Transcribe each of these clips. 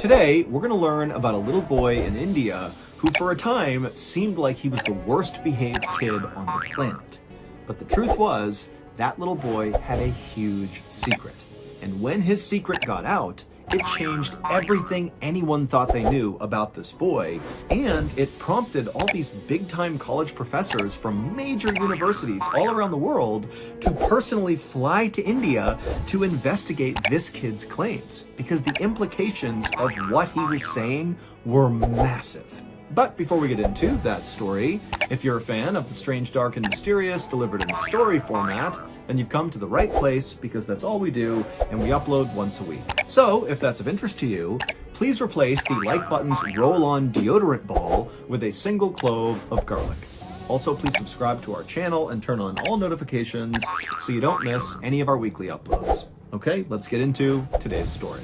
Today, we're going to learn about a little boy in India who for a time seemed like he was the worst behaved kid on the planet. But the truth was, that little boy had a huge secret. And when his secret got out, it changed everything anyone thought they knew about this boy, and it prompted all these big-time college professors from major universities all around the world to personally fly to India to investigate this kid's claims, because the implications of what he was saying were massive. But before we get into that story, if you're a fan of the strange, dark, and mysterious delivered in story format, then you've come to the right place, because that's all we do, and we upload once a week. So, if that's of interest to you, please replace the like button's roll-on deodorant ball with a single clove of garlic. Also, please subscribe to our channel and turn on all notifications so you don't miss any of our weekly uploads. Okay, let's get into today's story.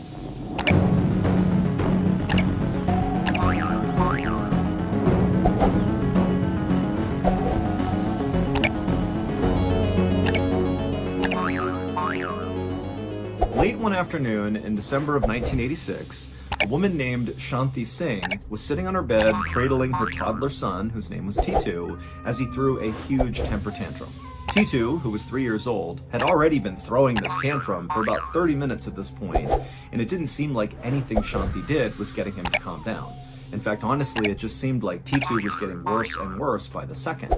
Late one afternoon in December of 1986, a woman named Shanti Singh was sitting on her bed cradling her toddler son, whose name was Titu, as he threw a huge temper tantrum. Titu, who was 3 years old, had already been throwing this tantrum for about 30 minutes at this point, and it didn't seem like anything Shanti did was getting him to calm down. In fact, honestly, it just seemed like Titu was getting worse and worse by the second.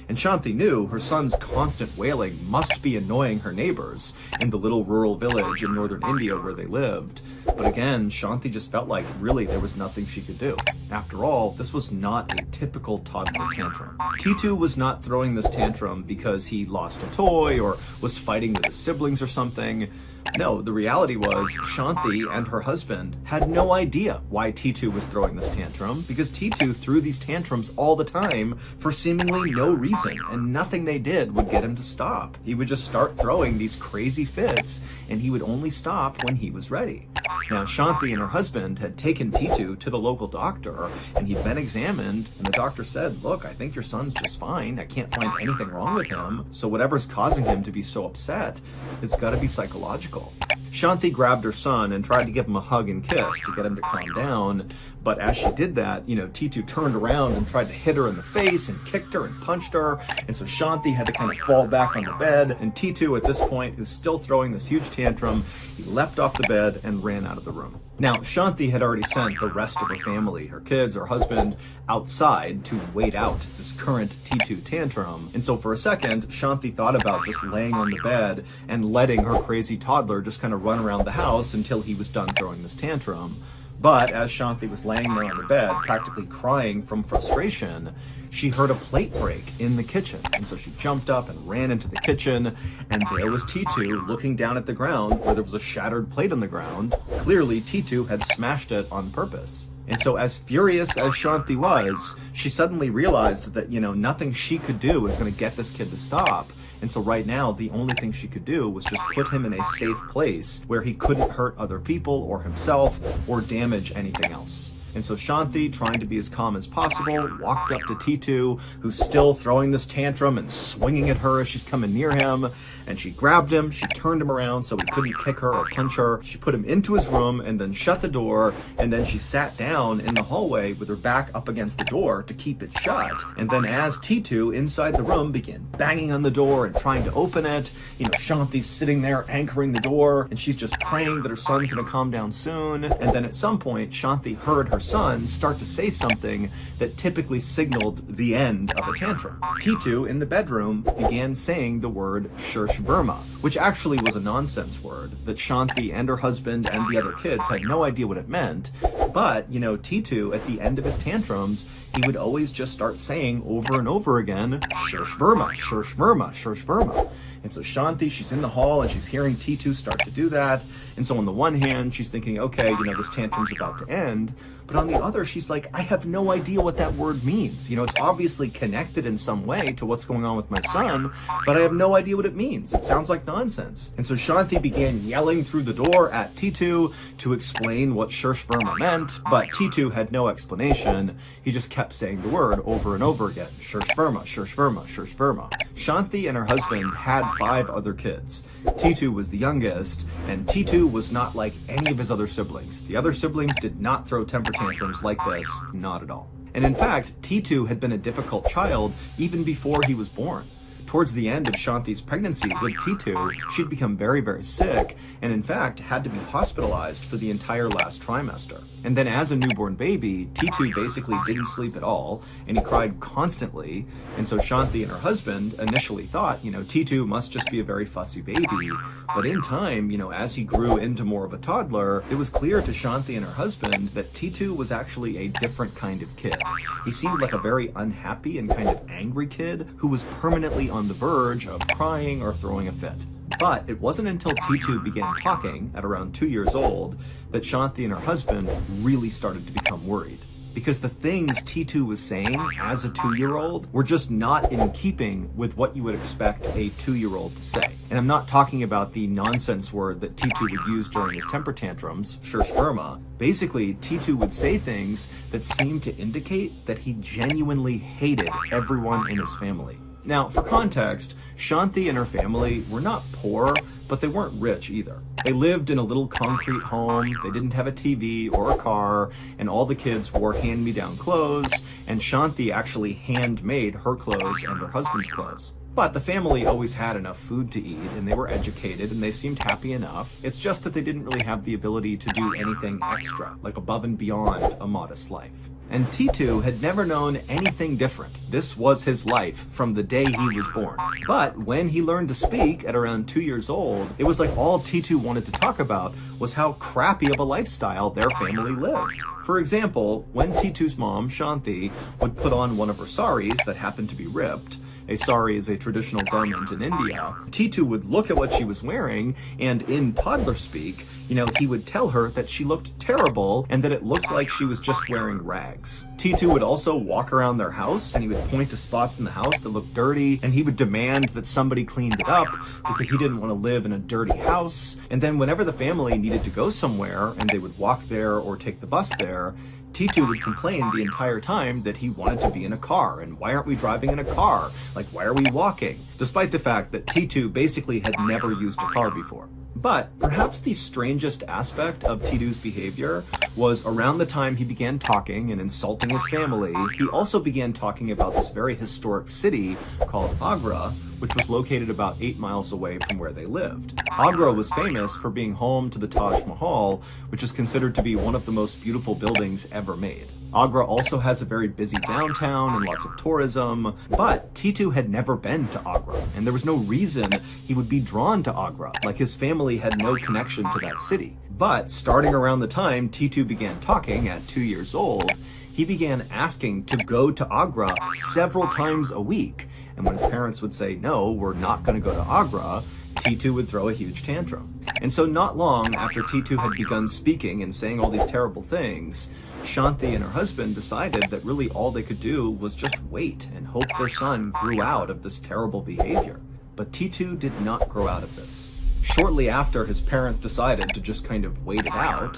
And Shanti knew her son's constant wailing must be annoying her neighbors in the little rural village in northern India where they lived. But again, Shanti just felt like really there was nothing she could do. After all, this was not a typical toddler tantrum. Titu was not throwing this tantrum because he lost a toy or was fighting with his siblings or something. No, the reality was Shanti and her husband had no idea why Titu was throwing this tantrum, because Titu threw these tantrums all the time for seemingly no reason, and nothing they did would get him to stop. He would just start throwing these crazy fits, and he would only stop when he was ready. Now, Shanti and her husband had taken Titu to the local doctor, and he'd been examined, and the doctor said, "Look, I think your son's just fine. I can't find anything wrong with him, so whatever's causing him to be so upset, it's gotta be psychological." Shanti grabbed her son and tried to give him a hug and kiss to get him to calm down, but as she did that, Titu turned around and tried to hit her in the face and kicked her and punched her, and so Shanti had to kind of fall back on the bed, and Titu at this point, who's still throwing this huge tantrum, he leapt off the bed and ran out of the room. Now, Shanti had already sent the rest of her family, her kids, her husband, outside to wait out this current Titu tantrum. And so for a second, Shanti thought about just laying on the bed and letting her crazy toddler just kind of run around the house until he was done throwing this tantrum. But as Shanti was laying there on the bed, practically crying from frustration, she heard a plate break in the kitchen. And so she jumped up and ran into the kitchen, and there was Titu looking down at the ground where there was a shattered plate on the ground. Clearly, Titu had smashed it on purpose. And so as furious as Shanti was, she suddenly realized that, nothing she could do was going to get this kid to stop. And so right now, the only thing she could do was just put him in a safe place where he couldn't hurt other people or himself or damage anything else. And so Shanti, trying to be as calm as possible, walked up to Titu, who's still throwing this tantrum and swinging at her as she's coming near him. And she grabbed him, she turned him around so he couldn't kick her or punch her. She put him into his room and then shut the door, and then she sat down in the hallway with her back up against the door to keep it shut. And then as Titu inside the room began banging on the door and trying to open it, Shanti's sitting there anchoring the door, and she's just praying that her son's gonna calm down soon. And then at some point, Shanti heard her son start to say something that typically signaled the end of a tantrum. Titu in the bedroom began saying the word Shursh Verma, which actually was a nonsense word that Shanti and her husband and the other kids had no idea what it meant. But, Titu, at the end of his tantrums, he would always just start saying over and over again, Shursh Verma, Shursh Verma, Shursh Verma. And so Shanti, she's in the hall and she's hearing Titu start to do that. And so on the one hand, she's thinking, okay, this tantrum's about to end. But on the other, she's like, I have no idea what that word means. It's obviously connected in some way to what's going on with my son, but I have no idea what it means. It sounds like nonsense. And so Shanti began yelling through the door at Titu to explain what Shursh Verma meant. meant, but T2 had no explanation. He just kept saying the word over and over again. Shurshverma, Shurshverma, Shurshverma. Shanti and her husband had 5 other kids. T2 was the youngest, and T2 was not like any of his other siblings. The other siblings did not throw temper tantrums like this, not at all. And in fact, T2 had been a difficult child even before he was born. Towards the end of Shanti's pregnancy with T2, she'd become very, very sick, and in fact had to be hospitalized for the entire last trimester. And then as a newborn baby, T2 basically didn't sleep at all, and he cried constantly, and so Shanti and her husband initially thought, T2 must just be a very fussy baby. But in time, as he grew into more of a toddler, it was clear to Shanti and her husband that T2 was actually a different kind of kid. He seemed like a very unhappy and kind of angry kid who was permanently on the verge of crying or throwing a fit. But it wasn't until T2 began talking at around 2 years old that Shanti and her husband really started to become worried. Because the things T2 was saying as a 2-year-old were just not in keeping with what you would expect a 2-year-old to say. And I'm not talking about the nonsense word that T2 would use during his temper tantrums, Shurshverma. Basically, T2 would say things that seemed to indicate that he genuinely hated everyone in his family. Now, for context, Shanti and her family were not poor, but they weren't rich either. They lived in a little concrete home, they didn't have a TV or a car, and all the kids wore hand-me-down clothes, and Shanti actually handmade her clothes and her husband's clothes. But the family always had enough food to eat, and they were educated, and they seemed happy enough. It's just that they didn't really have the ability to do anything extra, like above and beyond a modest life. And T2 had never known anything different. This was his life from the day he was born. But when he learned to speak at around 2 years old, it was like all T2 wanted to talk about was how crappy of a lifestyle their family lived. For example, when T2's mom, Shanti, would put on one of her saris that happened to be ripped, a sari is a traditional garment in India, T2 would look at what she was wearing, and in toddler speak, he would tell her that she looked terrible and that it looked like she was just wearing rags. T2 would also walk around their house, and he would point to spots in the house that looked dirty, and he would demand that somebody cleaned it up because he didn't want to live in a dirty house. And then whenever the family needed to go somewhere and they would walk there or take the bus there, T2 would complain the entire time that he wanted to be in a car, and why aren't we driving in a car? Like, why are we walking? Despite the fact that T2 basically had never used a car before. But perhaps the strangest aspect of T2's behavior was around the time he began talking and insulting his family, he also began talking about this very historic city called Agra, which was located about 8 miles away from where they lived. Agra was famous for being home to the Taj Mahal, which is considered to be one of the most beautiful buildings ever made. Agra also has a very busy downtown and lots of tourism, but T2 had never been to Agra, and there was no reason he would be drawn to Agra, like his family had no connection to that city. But starting around the time T2 began talking at 2 years old, he began asking to go to Agra several times a week, and when his parents would say, no, we're not going to go to Agra, T2 would throw a huge tantrum. And so not long after T2 had begun speaking and saying all these terrible things, Shanti and her husband decided that really all they could do was just wait and hope their son grew out of this terrible behavior. But T2 did not grow out of this. Shortly after his parents decided to just kind of wait it out,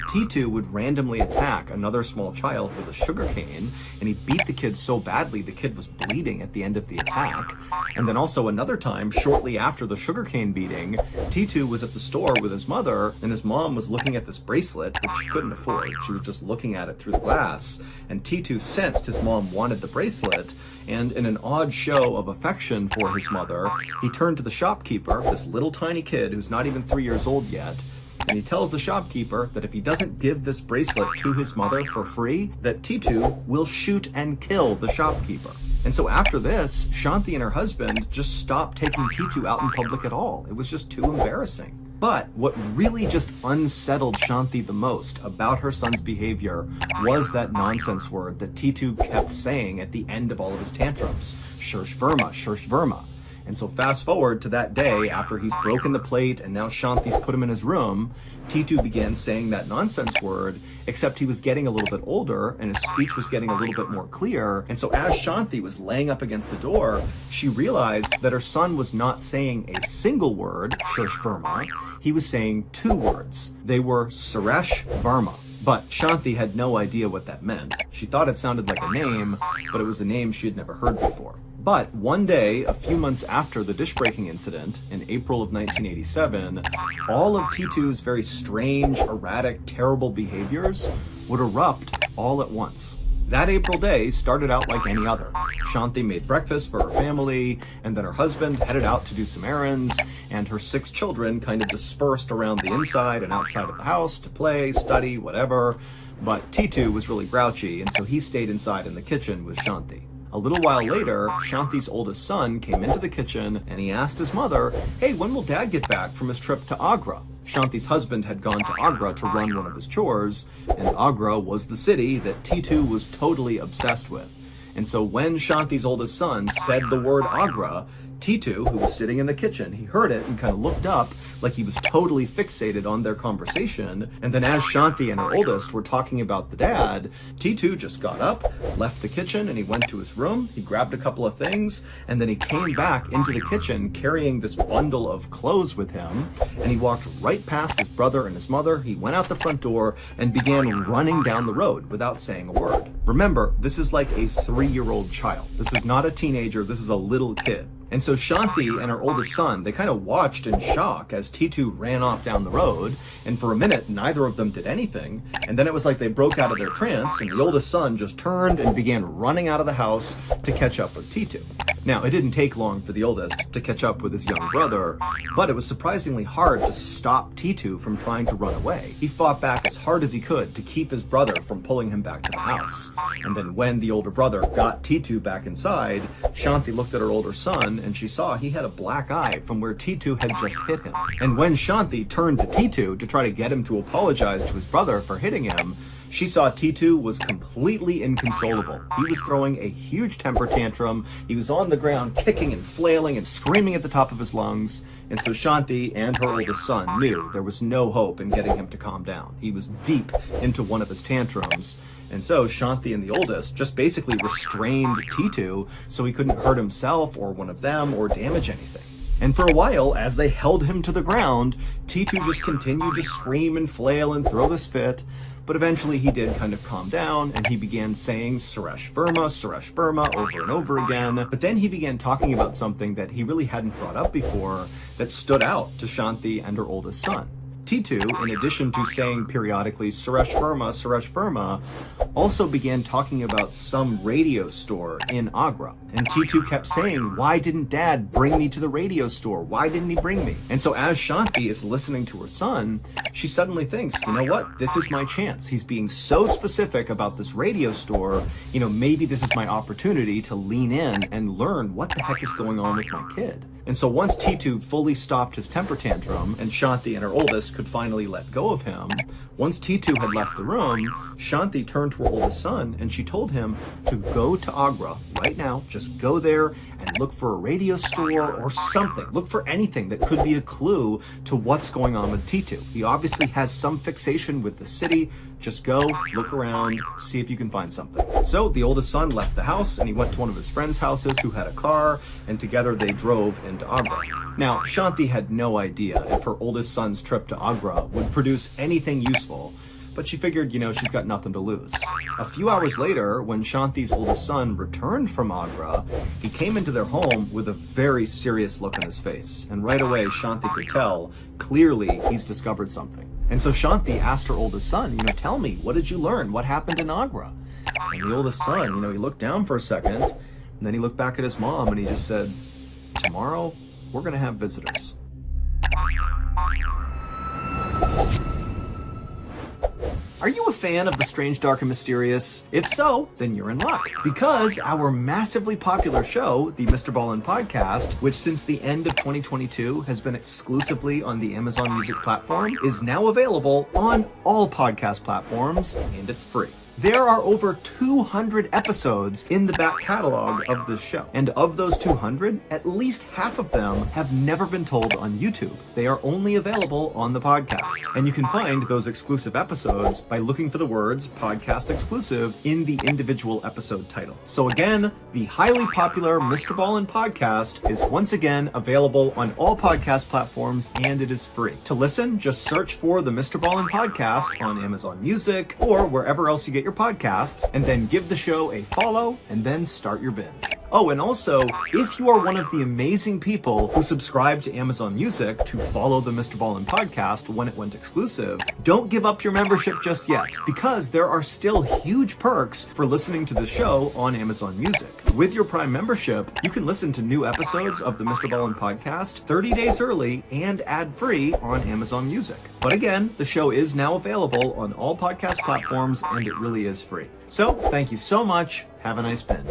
T2 would randomly attack another small child with a sugar cane, and he beat the kid so badly the kid was bleeding at the end of the attack. And then also another time, shortly after the sugarcane beating, T2 was at the store with his mother, and his mom was looking at this bracelet, which she couldn't afford. She was just looking at it through the glass, and T2 sensed his mom wanted the bracelet, and in an odd show of affection for his mother, he turned to the shopkeeper, this little tiny kid who's not even 3 years old yet, and he tells the shopkeeper that if he doesn't give this bracelet to his mother for free, that T2 will shoot and kill the shopkeeper. And so after this, Shanti and her husband just stopped taking T2 out in public at all. It was just too embarrassing. But what really just unsettled Shanti the most about her son's behavior was that nonsense word that T2 kept saying at the end of all of his tantrums, Shurshverma, Shurshverma. And so fast forward to that day after he's broken the plate and now Shanti's put him in his room, T2 began saying that nonsense word, except he was getting a little bit older and his speech was getting a little bit more clear. And so as Shanti was laying up against the door, she realized that her son was not saying a single word, Shurshverma, he was saying 2 words. They were Suresh Varma. But Shanti had no idea what that meant. She thought it sounded like a name, but it was a name she had never heard before. But one day, a few months after the dish-breaking incident, in April of 1987, all of T2's very strange, erratic, terrible behaviors would erupt all at once. That April day started out like any other. Shanti made breakfast for her family, and then her husband headed out to do some errands, and her 6 children kind of dispersed around the inside and outside of the house to play, study, whatever. But T2 was really grouchy, and so he stayed inside in the kitchen with Shanti. A little while later, Shanti's oldest son came into the kitchen and he asked his mother, "Hey, when will Dad get back from his trip to Agra?" Shanti's husband had gone to Agra to run one of his chores, and Agra was the city that T2 was totally obsessed with. And so when Shanti's oldest son said the word Agra, T2, who was sitting in the kitchen, he heard it and kind of looked up like he was totally fixated on their conversation. And then as Shanti and her oldest were talking about the dad, T2 just got up, left the kitchen, and he went to his room. He grabbed a couple of things, and then he came back into the kitchen carrying this bundle of clothes with him. And he walked right past his brother and his mother. He went out the front door and began running down the road without saying a word. Remember, this is like a 3-year-old child. This is not a teenager. This is a little kid. And so Shanti and her oldest son, they kind of watched in shock as T2 ran off down the road. And for a minute, neither of them did anything. And then it was like they broke out of their trance, and the oldest son just turned and began running out of the house to catch up with T2. Now, it didn't take long for the oldest to catch up with his young brother, but it was surprisingly hard to stop T2 from trying to run away. He fought back as hard as he could to keep his brother from pulling him back to the house. And then when the older brother got T2 back inside, Shanti looked at her older son and she saw he had a black eye from where T2 had just hit him. And when Shanti turned to T2 to try to get him to apologize to his brother for hitting him, she saw T2 was completely inconsolable. He was throwing a huge temper tantrum. He was on the ground kicking and flailing and screaming at the top of his lungs. And so Shanti and her oldest son knew there was no hope in getting him to calm down. He was deep into one of his tantrums. And so Shanti and the oldest just basically restrained T2 so he couldn't hurt himself or one of them or damage anything. And for a while, as they held him to the ground, T2 just continued to scream and flail and throw this fit. But eventually he did kind of calm down and he began saying Suresh Verma over and over again. But then he began talking about something that he really hadn't brought up before that stood out to Shanti and her oldest son. T2, in addition to saying periodically Suresh Verma, also began talking about some radio store in Agra. And T2 kept saying, "Why didn't Dad bring me to the radio store? Why didn't he bring me?" And so as Shanti is listening to her son, she suddenly thinks, you know what? This is my chance. He's being so specific about this radio store. Maybe this is my opportunity to lean in and learn what the heck is going on with my kid. And so once T2 fully stopped his temper tantrum and Shanti and her oldest could finally let go of him, once T2 had left the room, Shanti turned to her oldest son and she told him to go to Agra right now. Just go there and look for a radio store or something. Look for anything that could be a clue to what's going on with T2. He obviously has some fixation with the city. Just go, look around, see if you can find something. So the oldest son left the house and he went to one of his friends' houses who had a car, and together they drove into Agra. Now, Shanti had no idea if her oldest son's trip to Agra would produce anything useful, but she figured, she's got nothing to lose. A few hours later, when Shanti's oldest son returned from Agra, he came into their home with a very serious look on his face. And right away, Shanti could tell, clearly, he's discovered something. And so Shanti asked her oldest son, tell me, what did you learn? What happened in Agra? And the oldest son, he looked down for a second, and then he looked back at his mom and he just said, "Tomorrow, we're gonna have visitors." Are you a fan of The Strange, Dark, and Mysterious? If so, then you're in luck, because our massively popular show, the MrBallen podcast, which since the end of 2022 has been exclusively on the Amazon Music platform, is now available on all podcast platforms, and it's free. There are over 200 episodes in the back catalog of this show. And of those 200, at least half of them have never been told on YouTube. They are only available on the podcast. And you can find those exclusive episodes by looking for the words podcast exclusive in the individual episode title. So again, the highly popular MrBallen podcast is once again available on all podcast platforms, and it is free. To listen, just search for the MrBallen podcast on Amazon Music or wherever else you get your podcasts, and then give the show a follow, and then start your binge. Oh, and also, if you are one of the amazing people who subscribe to Amazon Music to follow the MrBallen podcast when it went exclusive, don't give up your membership just yet, because there are still huge perks for listening to the show on Amazon Music. With your Prime membership, you can listen to new episodes of the MrBallen podcast 30 days early and ad-free on Amazon Music. But again, the show is now available on all podcast platforms, and it really is free. So, thank you so much. Have a nice binge.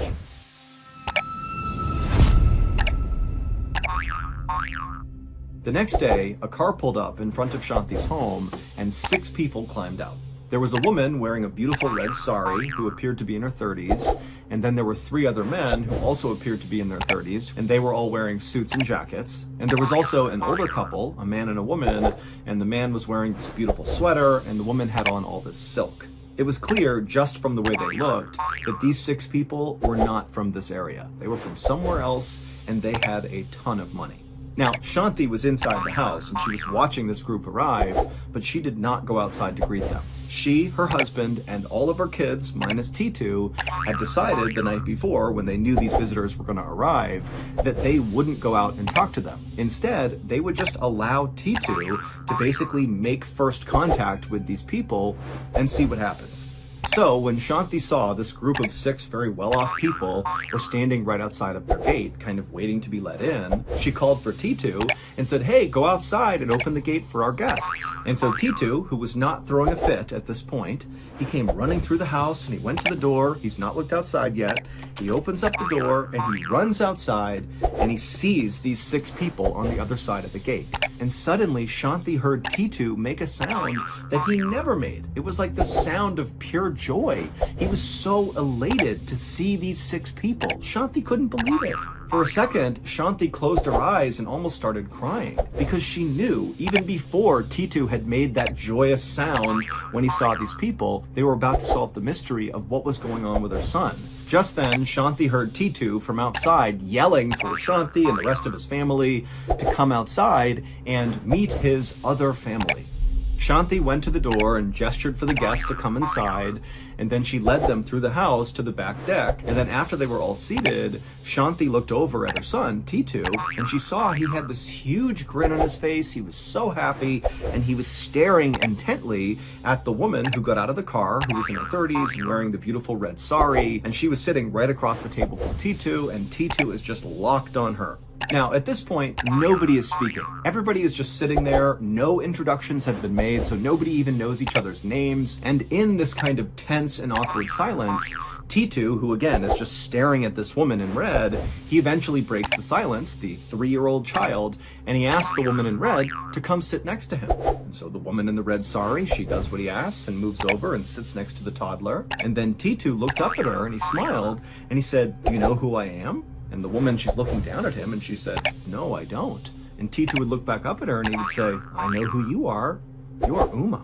The next day, a car pulled up in front of Shanti's home, and 6 people climbed out. There was a woman wearing a beautiful red sari who appeared to be in her 30s, and then there were 3 other men who also appeared to be in their 30s, and they were all wearing suits and jackets. And there was also an older couple, a man and a woman, and the man was wearing this beautiful sweater, and the woman had on all this silk. It was clear, just from the way they looked, that these 6 people were not from this area. They were from somewhere else, and they had a ton of money. Now, Shanti was inside the house, and she was watching this group arrive, but she did not go outside to greet them. She, her husband, and all of her kids, minus T2, had decided the night before, when they knew these visitors were going to arrive, that they wouldn't go out and talk to them. Instead, they would just allow T2 to basically make first contact with these people and see what happens. So, when Shanti saw this group of 6 very well-off people were standing right outside of their gate, kind of waiting to be let in, she called for T2 and said, "Hey, go outside and open the gate for our guests." And so T2, who was not throwing a fit at this point, he came running through the house, and he went to the door. He's not looked outside yet. He opens up the door, and he runs outside, and he sees these 6 people on the other side of the gate. And suddenly, Shanti heard T2 make a sound that he never made. It was like the sound of pure joy. He was so elated to see these 6 people. Shanti couldn't believe it. For a second, Shanti closed her eyes and almost started crying, because she knew, even before T2 had made that joyous sound when he saw these people, they were about to solve the mystery of what was going on with her son. Just then, Shanti heard T2 from outside yelling for Shanti and the rest of his family to come outside and meet his other family. Shanti went to the door and gestured for the guests to come inside, and then she led them through the house to the back deck. And then after they were all seated, Shanti looked over at her son, T2, and she saw he had this huge grin on his face. He was so happy, and he was staring intently at the woman who got out of the car, who was in her 30s and wearing the beautiful red sari, and she was sitting right across the table from T2, and T2 is just locked on her. Now, at this point, nobody is speaking. Everybody is just sitting there. No introductions have been made, so nobody even knows each other's names. And in this kind of tense and awkward silence, T2, who again is just staring at this woman in red, he eventually breaks the silence, the 3-year-old child, and he asks the woman in red to come sit next to him. And so the woman in the red sari, she does what he asks and moves over and sits next to the toddler. And then T2 looked up at her and he smiled and he said, "Do you know who I am?" And the woman, she's looking down at him and she said, "No, I don't." And T2 would look back up at her and he would say, "I know who you are. You're Uma."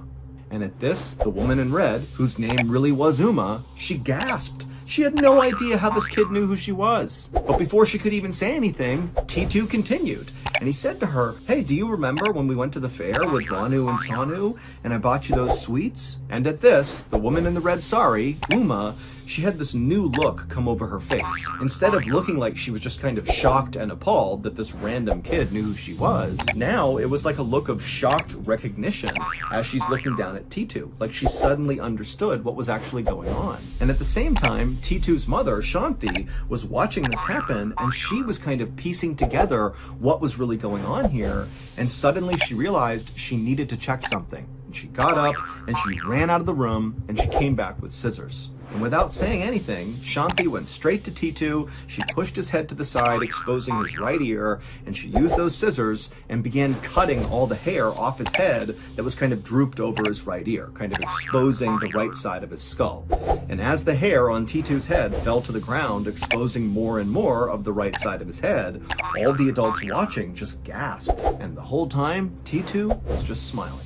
And at this, the woman in red, whose name really was Uma, she gasped. She had no idea how this kid knew who she was. But before she could even say anything, T2 continued. And he said to her, "Hey, do you remember when we went to the fair with Ranu and Sanu and I bought you those sweets?" And at this, the woman in the red sari, Uma, she had this new look come over her face. Instead of looking like she was just kind of shocked and appalled that this random kid knew who she was, now it was like a look of shocked recognition as she's looking down at T2, like she suddenly understood what was actually going on. And at the same time, T2's mother, Shanti, was watching this happen, and she was kind of piecing together what was really going on here, and suddenly she realized she needed to check something. she got up and she ran out of the room and she came back with scissors. And without saying anything, Shanti went straight to T2, she pushed his head to the side, exposing his right ear, and she used those scissors and began cutting all the hair off his head that was kind of drooped over his right ear, kind of exposing the right side of his skull. And as the hair on T2's head fell to the ground, exposing more and more of the right side of his head, all the adults watching just gasped. And the whole time, T2 was just smiling.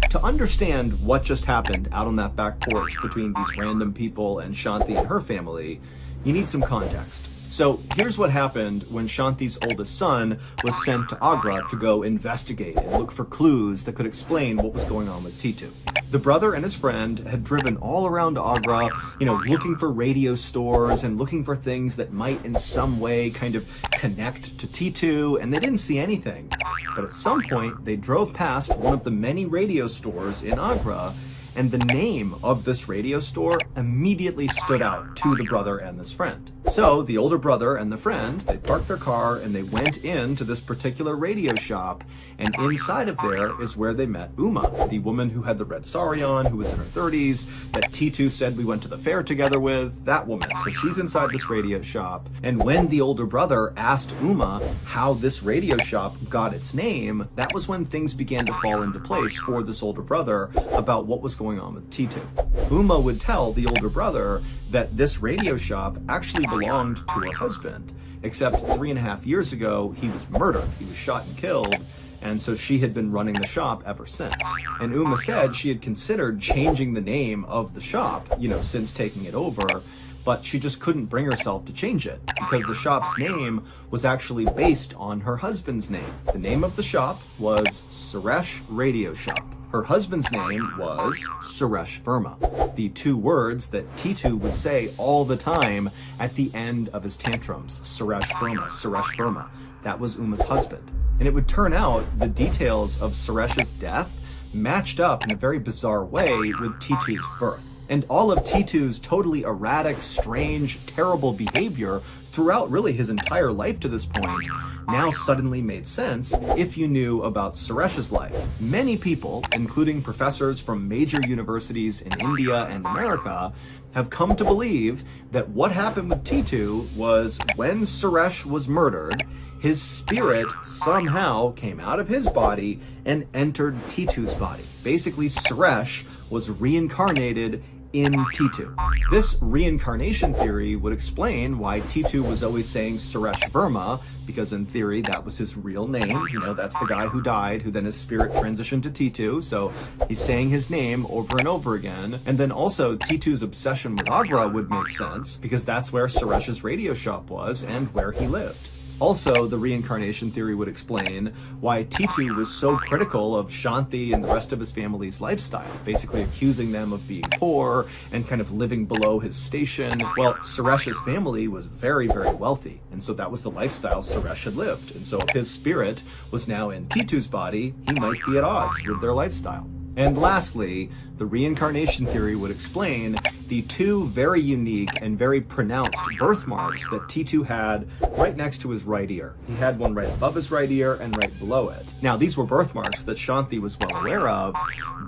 To understand what just happened out on that back porch between these random people and Shanti and her family, you need some context. So here's what happened when Shanti's oldest son was sent to Agra to go investigate and look for clues that could explain what was going on with T2. The brother and his friend had driven all around Agra, looking for radio stores and looking for things that might in some way kind of connect to T2, and they didn't see anything. But at some point, they drove past one of the many radio stores in Agra, and the name of this radio store immediately stood out to the brother and this friend. So the older brother and the friend, they parked their car and they went into this particular radio shop, and inside of there is where they met Uma, the woman who had the red sari on, who was in her 30s, that T2 said we went to the fair together with, that woman. So she's inside this radio shop, and when the older brother asked Uma how this radio shop got its name, that was when things began to fall into place for this older brother about what was going on with T2. Uma would tell the older brother that this radio shop actually belonged to her husband, except 3.5 years ago, he was murdered. He was shot and killed, and so she had been running the shop ever since. And Uma said she had considered changing the name of the shop, since taking it over, but she just couldn't bring herself to change it because the shop's name was actually based on her husband's name. The name of the shop was Suresh Radio Shop. Her husband's name was Suresh Verma, the two words that T2 would say all the time at the end of his tantrums. Suresh Verma, Suresh Verma. That was Uma's husband. And it would turn out the details of Suresh's death matched up in a very bizarre way with T2's birth. And all of T2's totally erratic, strange, terrible behavior throughout really his entire life to this point now suddenly made sense if you knew about Suresh's life. Many people, including professors from major universities in India and America, have come to believe that what happened with T2 was when Suresh was murdered, his spirit somehow came out of his body and entered T2's body. Basically, Suresh was reincarnated in T2. This reincarnation theory would explain why T2 was always saying Suresh Verma, because in theory that was his real name. That's the guy who died, who then his spirit transitioned to T2, so he's saying his name over and over again. And then also T2's obsession with Agra would make sense, because that's where Suresh's radio shop was and where he lived. Also, the reincarnation theory would explain why T2 was so critical of Shanti and the rest of his family's lifestyle, basically accusing them of being poor and kind of living below his station. Well, Suresh's family was very, very wealthy, and so that was the lifestyle Suresh had lived. And so if his spirit was now in T2's body, he might be at odds with their lifestyle. And lastly, the reincarnation theory would explain the two very unique and very pronounced birthmarks that T2 had right next to his right ear. He had one right above his right ear and right below it. Now, these were birthmarks that Shanti was well aware of,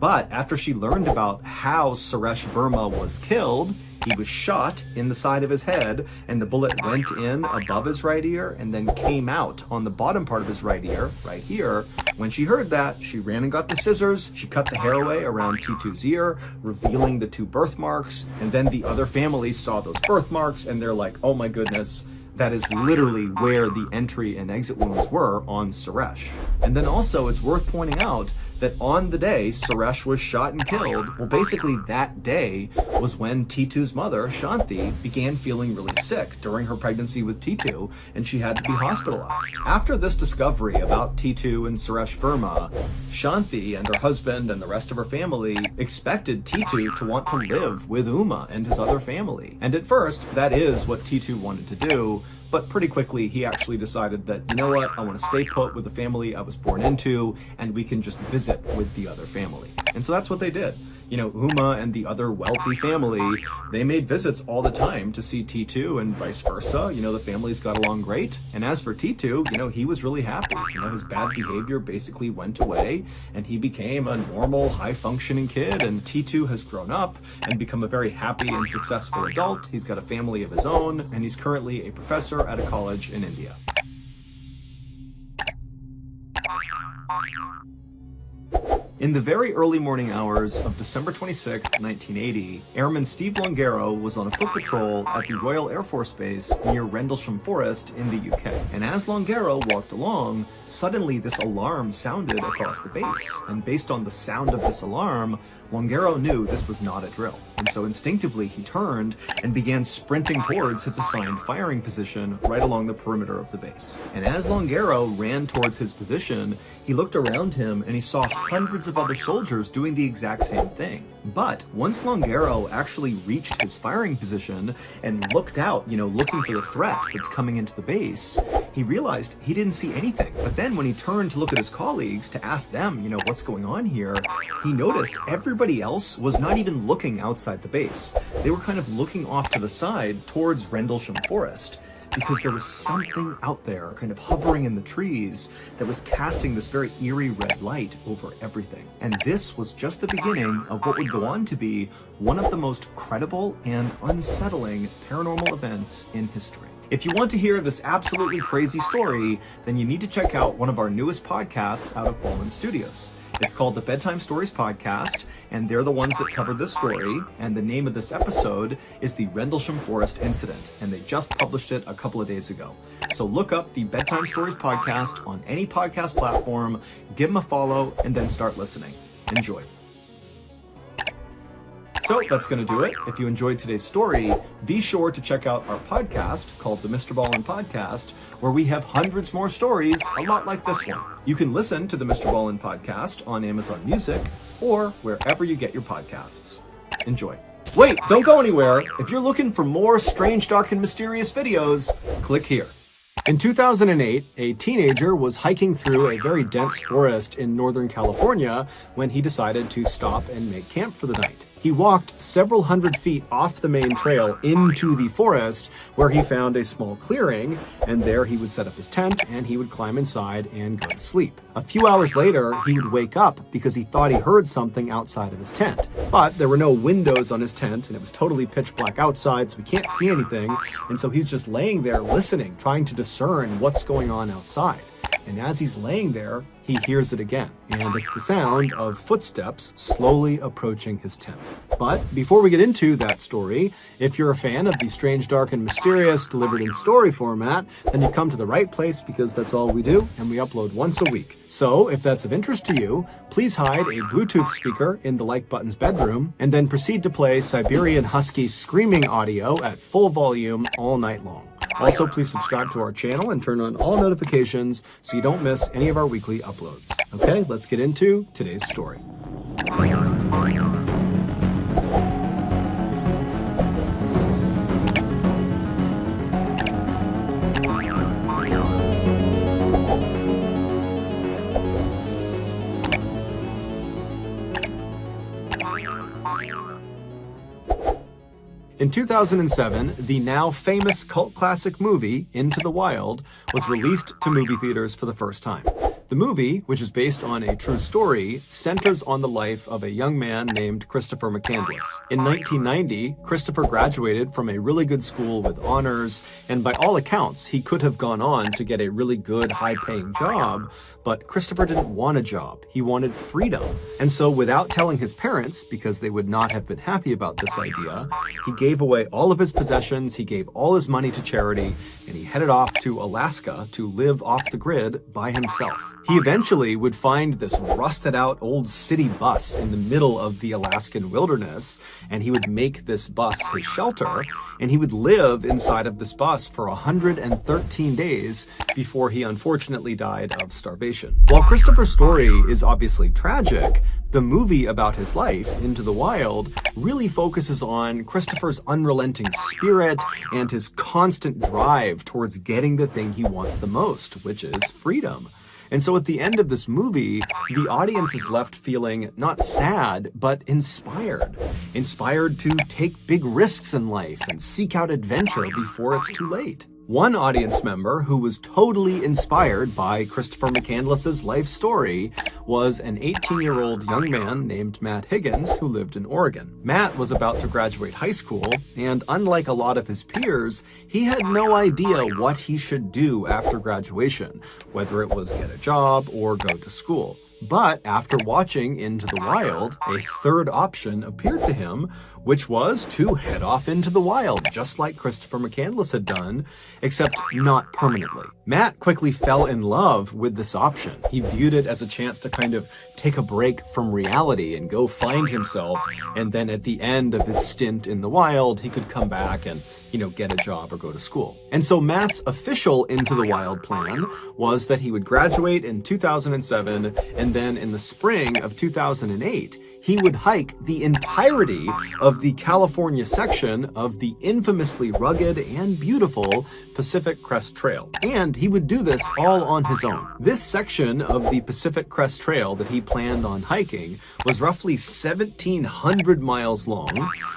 but after she learned about how Suresh Verma was killed, he was shot in the side of his head, and the bullet went in above his right ear and then came out on the bottom part of his right ear, right here. When she heard that, she ran and got the scissors, she cut the hair away around T2's ear, revealing the two birthmarks, and then the other families saw those birthmarks, and they're like, oh my goodness, that is literally where the entry and exit wounds were on Suresh. And then also, it's worth pointing out that on the day Suresh was shot and killed, well, basically that day was when T2's mother, Shanti, began feeling really sick during her pregnancy with T2, and she had to be hospitalized. After this discovery about T2 and Suresh Verma, Shanti and her husband and the rest of her family expected T2 to want to live with Uma and his other family. And at first, that is what T2 wanted to do, but pretty quickly he actually decided that, you know what, I want to stay put with the family I was born into, and we can just visit with the other family. And so that's what they did. Uma and the other wealthy family, they made visits all the time to see T2 and vice versa. The families got along great. And as for T2, he was really happy. His bad behavior basically went away and he became a normal, high-functioning kid. And T2 has grown up and become a very happy and successful adult. He's got a family of his own, and he's currently a professor at a college in India. In the very early morning hours of December 26, 1980, Airman Steve Longaro was on a foot patrol at the Royal Air Force Base near Rendlesham Forest in the UK. And as Longaro walked along, suddenly this alarm sounded across the base. And based on the sound of this alarm, Longaro knew this was not a drill. And so instinctively he turned and began sprinting towards his assigned firing position right along the perimeter of the base. And as Longaro ran towards his position, he looked around him and he saw hundreds of other soldiers doing the exact same thing. But once Longaro actually reached his firing position and looked out, looking for the threat that's coming into the base, he realized he didn't see anything. But then when he turned to look at his colleagues to ask them, what's going on here, he noticed everybody else was not even looking outside the base. They were kind of looking off to the side towards Rendlesham Forest, because there was something out there kind of hovering in the trees that was casting this very eerie red light over everything. And this was just the beginning of what would go on to be one of the most credible and unsettling paranormal events in history. If you want to hear this absolutely crazy story, then you need to check out one of our newest podcasts out of Ballen Studios. It's called the Bedtime Stories Podcast, and they're the ones that covered this story, and the name of this episode is the Rendlesham Forest Incident, and they just published it a couple of days ago. So look up the Bedtime Stories Podcast on any podcast platform, give them a follow, and then start listening. Enjoy. So that's going to do it. If you enjoyed today's story, be sure to check out our podcast called the MrBallen Podcast, where we have hundreds more stories a lot like this one. You can listen to the MrBallen Podcast on Amazon Music or wherever you get your podcasts. Enjoy. Wait, don't go anywhere. If you're looking for more strange, dark, and mysterious videos, click here. In 2008, a teenager was hiking through a very dense forest in Northern California when he decided to stop and make camp for the night. He walked several hundred feet off the main trail into the forest where he found a small clearing, and there he would set up his tent and he would climb inside and go to sleep. A few hours later, he would wake up because he thought he heard something outside of his tent. But there were no windows on his tent and it was totally pitch black outside, so he can't see anything. And so he's just laying there listening, trying to discern what's going on outside. And as he's laying there, he hears it again, and it's the sound of footsteps slowly approaching his tent. But before we get into that story, if you're a fan of the strange, dark, and mysterious delivered in story format, then you've come to the right place, because that's all we do, and we upload once a week. So if that's of interest to you, please hide a Bluetooth speaker in the like button's bedroom, and then proceed to play Siberian Husky screaming audio at full volume all night long. Also, please subscribe to our channel and turn on all notifications so you don't miss any of our weekly uploads. Okay, let's get into today's story. In 2007, the now famous cult classic movie, Into the Wild, was released to movie theaters for the first time. The movie, which is based on a true story, centers on the life of a young man named Christopher McCandless. In 1990, Christopher graduated from a really good school with honors, and by all accounts, he could have gone on to get a really good, high-paying job, but Christopher didn't want a job. He wanted freedom. And so without telling his parents, because they would not have been happy about this idea, he gave away all of his possessions, he gave all his money to charity, and he headed off to Alaska to live off the grid by himself. He eventually would find this rusted out old city bus in the middle of the Alaskan wilderness, and he would make this bus his shelter, and he would live inside of this bus for 113 days before he unfortunately died of starvation. While Christopher's story is obviously tragic, the movie about his life, Into the Wild, really focuses on Christopher's unrelenting spirit and his constant drive towards getting the thing he wants the most, which is freedom. And so at the end of this movie, the audience is left feeling not sad, but inspired. Inspired to take big risks in life and seek out adventure before it's too late. One audience member who was totally inspired by Christopher McCandless's life story was an 18-year-old young man named Matt Higgins who lived in Oregon. Matt was about to graduate high school, and unlike a lot of his peers, he had no idea what he should do after graduation, whether it was get a job or go to school. But after watching Into the Wild, a third option appeared to him, which was to head off into the wild, just like Christopher McCandless had done, except not permanently. Matt quickly fell in love with this option. He viewed it as a chance to kind of take a break from reality and go find himself, and then at the end of his stint in the wild, he could come back and, get a job or go to school. And so Matt's official Into the Wild plan was that he would graduate in 2007, and then in the spring of 2008, he would hike the entirety of the California section of the infamously rugged and beautiful Pacific Crest Trail. And he would do this all on his own. This section of the Pacific Crest Trail that he planned on hiking was roughly 1,700 miles long.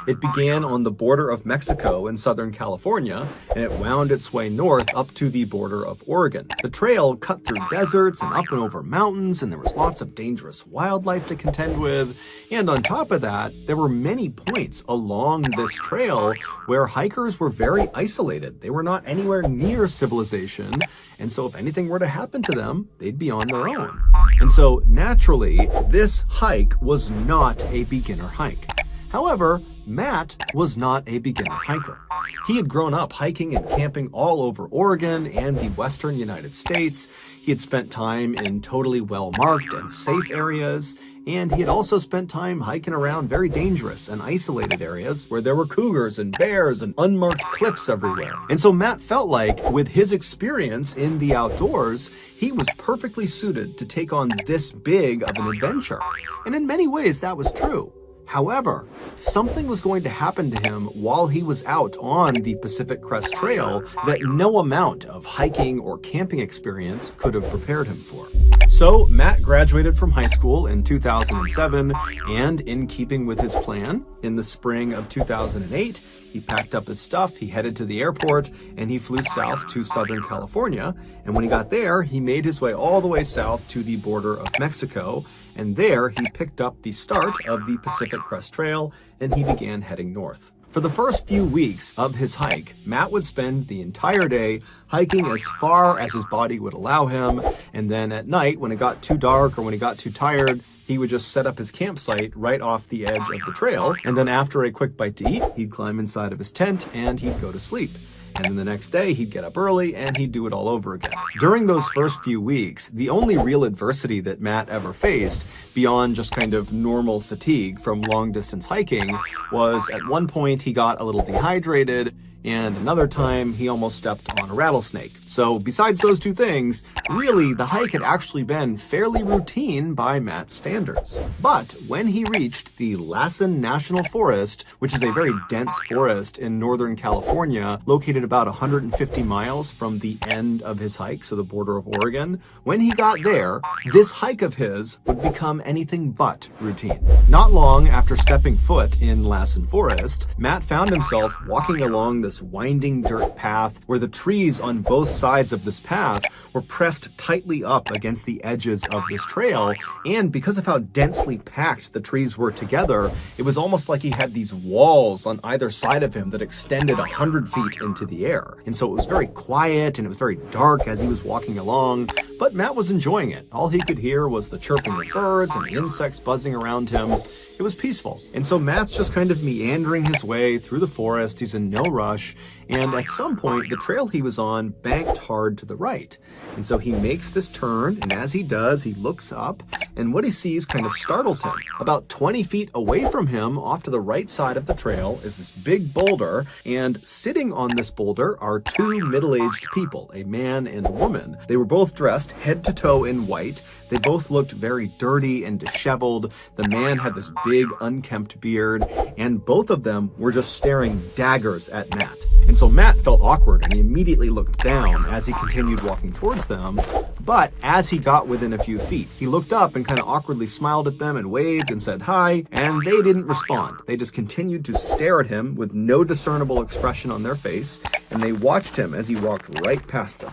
It began on the border of Mexico in Southern California, and it wound its way north up to the border of Oregon. The trail cut through deserts and up and over mountains, and there was lots of dangerous wildlife to contend with. And on top of that, there were many points along this trail where hikers were very isolated. They were not anywhere near civilization, and so if anything were to happen to them, they'd be on their own. And so naturally, this hike was not a beginner hike. However, Matt was not a beginner hiker. He had grown up hiking and camping all over Oregon and the western United States. He had spent time in totally well-marked and safe areas, and he had also spent time hiking around very dangerous and isolated areas where there were cougars and bears and unmarked cliffs everywhere. And so Matt felt like, with his experience in the outdoors, he was perfectly suited to take on this big of an adventure. And in many ways, that was true. However, something was going to happen to him while he was out on the Pacific Crest Trail that no amount of hiking or camping experience could have prepared him for. So Matt graduated from high school in 2007, and in keeping with his plan, in the spring of 2008, he packed up his stuff, he headed to the airport, and he flew south to Southern California. And when he got there, he made his way all the way south to the border of Mexico. And there, he picked up the start of the Pacific Crest Trail, and he began heading north. For the first few weeks of his hike, Matt would spend the entire day hiking as far as his body would allow him, and then at night, when it got too dark or when he got too tired, he would just set up his campsite right off the edge of the trail, and then after a quick bite to eat, he'd climb inside of his tent and he'd go to sleep. And then the next day, he'd get up early and he'd do it all over again. During those first few weeks, the only real adversity that Matt ever faced, beyond just kind of normal fatigue from long-distance hiking, was at one point he got a little dehydrated, and another time he almost stepped on a rattlesnake. So besides those two things, really the hike had actually been fairly routine by Matt's standards. But when he reached the Lassen National Forest, which is a very dense forest in Northern California, located about 150 miles from the end of his hike, so the border of Oregon, when he got there, this hike of his would become anything but routine. Not long after stepping foot in Lassen Forest, Matt found himself walking along this winding dirt path where the trees on both sides of this path were pressed tightly up against the edges of this trail, and because of how densely packed the trees were together, it was almost like he had these walls on either side of him that extended 100 feet into the air. And so it was very quiet and it was very dark as he was walking along, but Matt was enjoying it. All he could hear was the chirping of birds and the insects buzzing around him. It was peaceful. And so Matt's just kind of meandering his way through the forest. He's in no rush. And at some point, the trail he was on banked hard to the right. And so he makes this turn, and as he does, he looks up, and what he sees kind of startles him. About 20 feet away from him, off to the right side of the trail, is this big boulder, and sitting on this boulder are two middle-aged people, a man and a woman. They were both dressed head to toe in white. They both looked very dirty and disheveled. The man had this big, unkempt beard, and both of them were just staring daggers at Matt. And so Matt felt awkward, and he immediately looked down as he continued walking towards them. But as he got within a few feet, he looked up and kind of awkwardly smiled at them and waved and said hi, and they didn't respond. They just continued to stare at him with no discernible expression on their face, and they watched him as he walked right past them.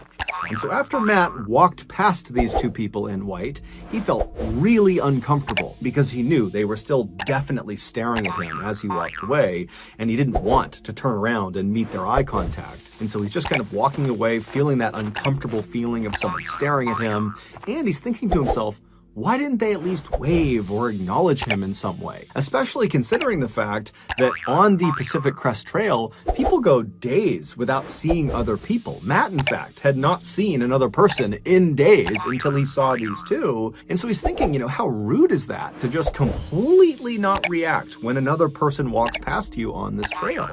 And so after Matt walked past these two people in white, he felt really uncomfortable because he knew they were still definitely staring at him as he walked away, and he didn't want to turn around and meet their eye contact. And so he's just kind of walking away, feeling that uncomfortable feeling of someone staring at him, and he's thinking to himself, why didn't they at least wave or acknowledge him in some way? Especially considering the fact that on the Pacific Crest Trail, people go days without seeing other people. Matt, in fact, had not seen another person in days until he saw these two. And so he's thinking, how rude is that to just completely not react when another person walks past you on this trail?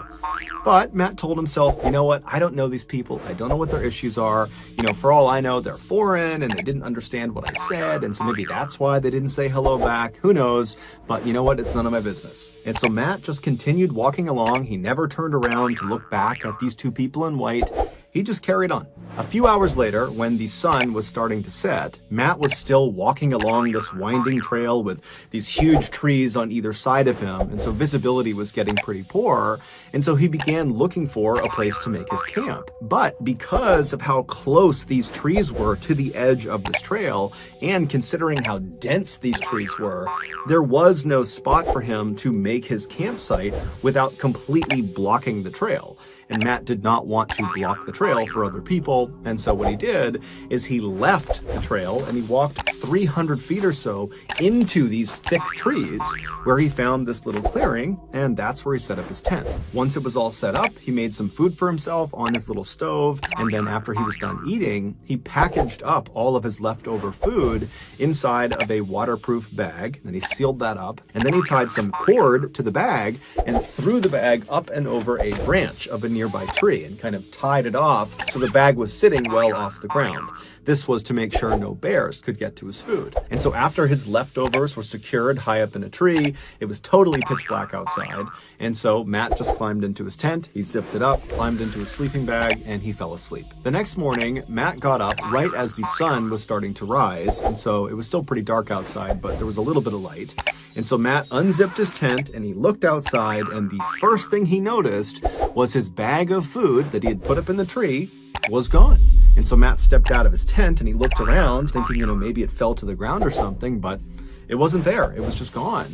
But Matt told himself, you know what? I don't know these people. I don't know what their issues are. For all I know, they're foreign and they didn't understand what I said. And so maybe that's why they didn't say hello back. Who knows? But you know what? It's none of my business. And so Matt just continued walking along. He never turned around to look back at these two people in white. He just carried on. A few hours later, when the sun was starting to set, Matt was still walking along this winding trail with these huge trees on either side of him, and so visibility was getting pretty poor, and so he began looking for a place to make his camp. But because of how close these trees were to the edge of this trail, and considering how dense these trees were, there was no spot for him to make his campsite without completely blocking the trail. And Matt did not want to block the trail for other people, and so what he did is he left the trail and he walked 300 feet or so into these thick trees where he found this little clearing, and that's where he set up his tent. Once it was all set up, he made some food for himself on his little stove, and then after he was done eating, he packaged up all of his leftover food inside of a waterproof bag, and he sealed that up, and then he tied some cord to the bag and threw the bag up and over a branch of a nearby tree and kind of tied it off so the bag was sitting well off the ground. This was to make sure no bears could get to his food. And so after his leftovers were secured high up in a tree, it was totally pitch black outside. And so Matt just climbed into his tent, he zipped it up, climbed into his sleeping bag, and he fell asleep. The next morning, Matt got up right as the sun was starting to rise. And so it was still pretty dark outside, but there was a little bit of light. And so Matt unzipped his tent and he looked outside, and the first thing he noticed was his bag of food that he had put up in the tree was gone. And so Matt stepped out of his tent and he looked around thinking, maybe it fell to the ground or something, but it wasn't there. It was just gone.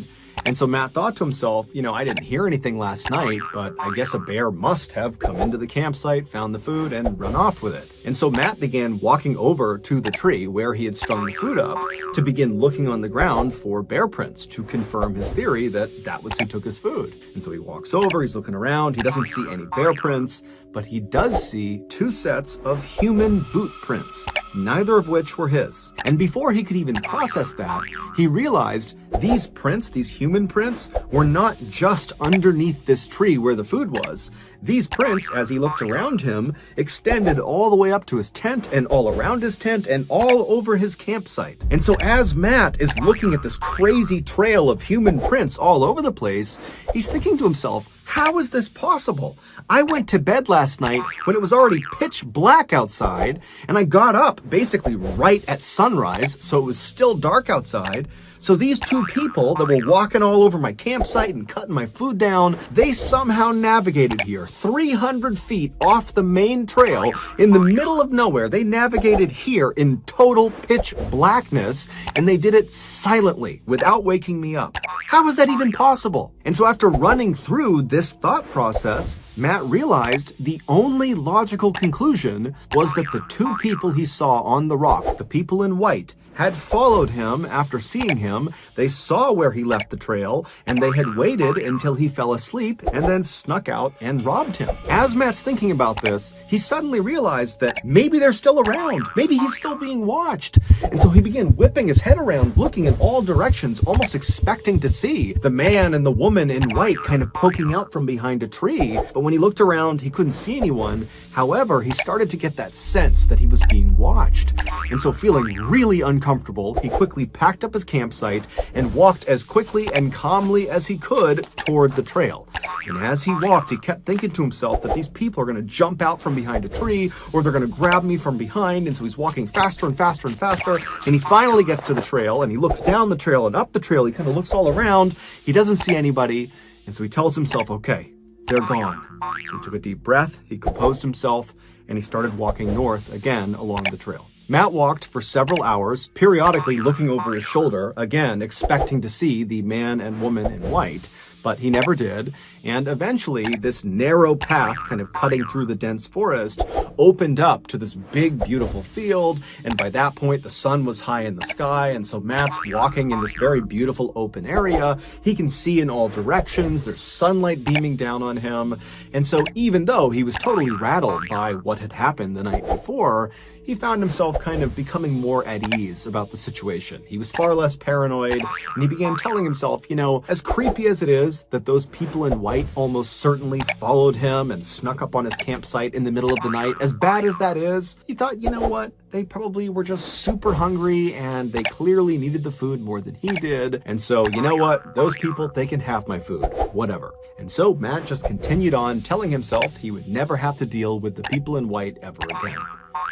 And so Matt thought to himself, I didn't hear anything last night, but I guess a bear must have come into the campsite, found the food, and run off with it. And so Matt began walking over to the tree where he had strung the food up to begin looking on the ground for bear prints to confirm his theory that that was who took his food. And so he walks over, he's looking around, he doesn't see any bear prints, but he does see 2 sets of human boot prints, neither of which were his. And before he could even process that, he realized these prints, these human prints, were not just underneath this tree where the food was. These prints, as he looked around him, extended all the way up to his tent and all around his tent and all over his campsite. And so as Matt is looking at this crazy trail of human prints all over the place, he's thinking to himself, how is this possible? I went to bed last night when it was already pitch black outside, and I got up basically right at sunrise, so it was still dark outside. So these 2 people that were walking all over my campsite and cutting my food down, they somehow navigated here 300 feet off the main trail in the middle of nowhere. They navigated here in total pitch blackness, and they did it silently without waking me up. How is that even possible? And so after running through this thought process, Matt realized the only logical conclusion was that the 2 people he saw on the rock, the people in white, had followed him after seeing him. They saw where he left the trail, and they had waited until he fell asleep and then snuck out and robbed him. As Matt's thinking about this, he suddenly realized that maybe they're still around. Maybe he's still being watched. And so he began whipping his head around, looking in all directions, almost expecting to see the man and the woman in white kind of poking out from behind a tree. But when he looked around, he couldn't see anyone. However, he started to get that sense that he was being watched. And so feeling really uncomfortable, he quickly packed up his campsite and walked as quickly and calmly as he could toward the trail. And as he walked, he kept thinking to himself that these people are going to jump out from behind a tree, or they're going to grab me from behind. And so he's walking faster and faster and faster. And he finally gets to the trail, and he looks down the trail and up the trail. He kind of looks all around. He doesn't see anybody. And so he tells himself, okay, they're gone. So he took a deep breath, he composed himself, and he started walking north again along the trail. Matt walked for several hours, periodically looking over his shoulder, again expecting to see the man and woman in white, but he never did. And eventually, this narrow path kind of cutting through the dense forest opened up to this big, beautiful field. And by that point, the sun was high in the sky. And so Matt's walking in this very beautiful open area. He can see in all directions. There's sunlight beaming down on him. And so even though he was totally rattled by what had happened the night before, he found himself kind of becoming more at ease about the situation. He was far less paranoid, and he began telling himself, you know, as creepy as it is that those people in white almost certainly followed him and snuck up on his campsite in the middle of the night, as bad as that is, he thought, you know what? They probably were just super hungry, and they clearly needed the food more than he did. And so, you know what? Those people, they can have my food, whatever. And so Matt just continued on telling himself he would never have to deal with the people in white ever again.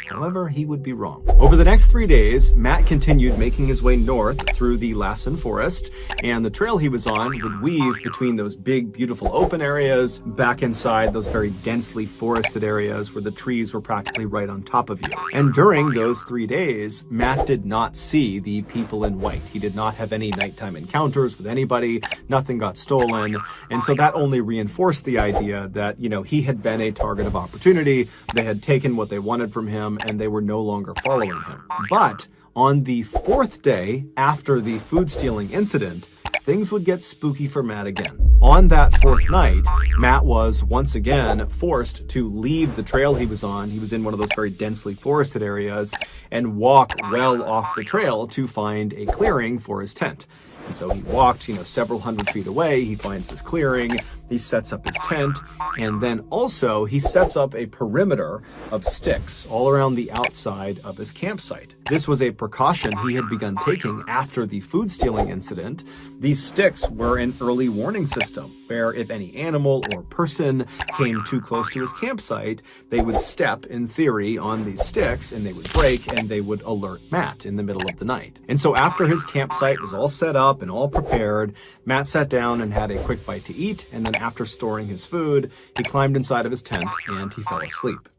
However, he would be wrong. Over the next 3 days, Matt continued making his way north through the Lassen forest, and the trail he was on would weave between those big, beautiful open areas back inside those very densely forested areas where the trees were practically right on top of you. And during those 3 days, Matt did not see the people in white. He did not have any nighttime encounters with anybody. Nothing got stolen. And so that only reinforced the idea that, you know, he had been a target of opportunity. They had taken what they wanted from him, and they were no longer following him. But on the 4th day after the food stealing incident, things would get spooky for Matt again. On that 4th night, Matt was once again forced to leave the trail he was on. He was in one of those very densely forested areas, and walk well off the trail to find a clearing for his tent. And so he walked, several hundred feet away. He finds this clearing. He sets up his tent, and then also he sets up a perimeter of sticks all around the outside of his campsite. This was a precaution he had begun taking after the food stealing incident. These sticks were an early warning system where if any animal or person came too close to his campsite, they would step, in theory, on these sticks, and they would break, and they would alert Matt in the middle of the night. And so after his campsite was all set up and all prepared, Matt sat down and had a quick bite to eat, and then after storing his food, he climbed inside of his tent and he fell asleep.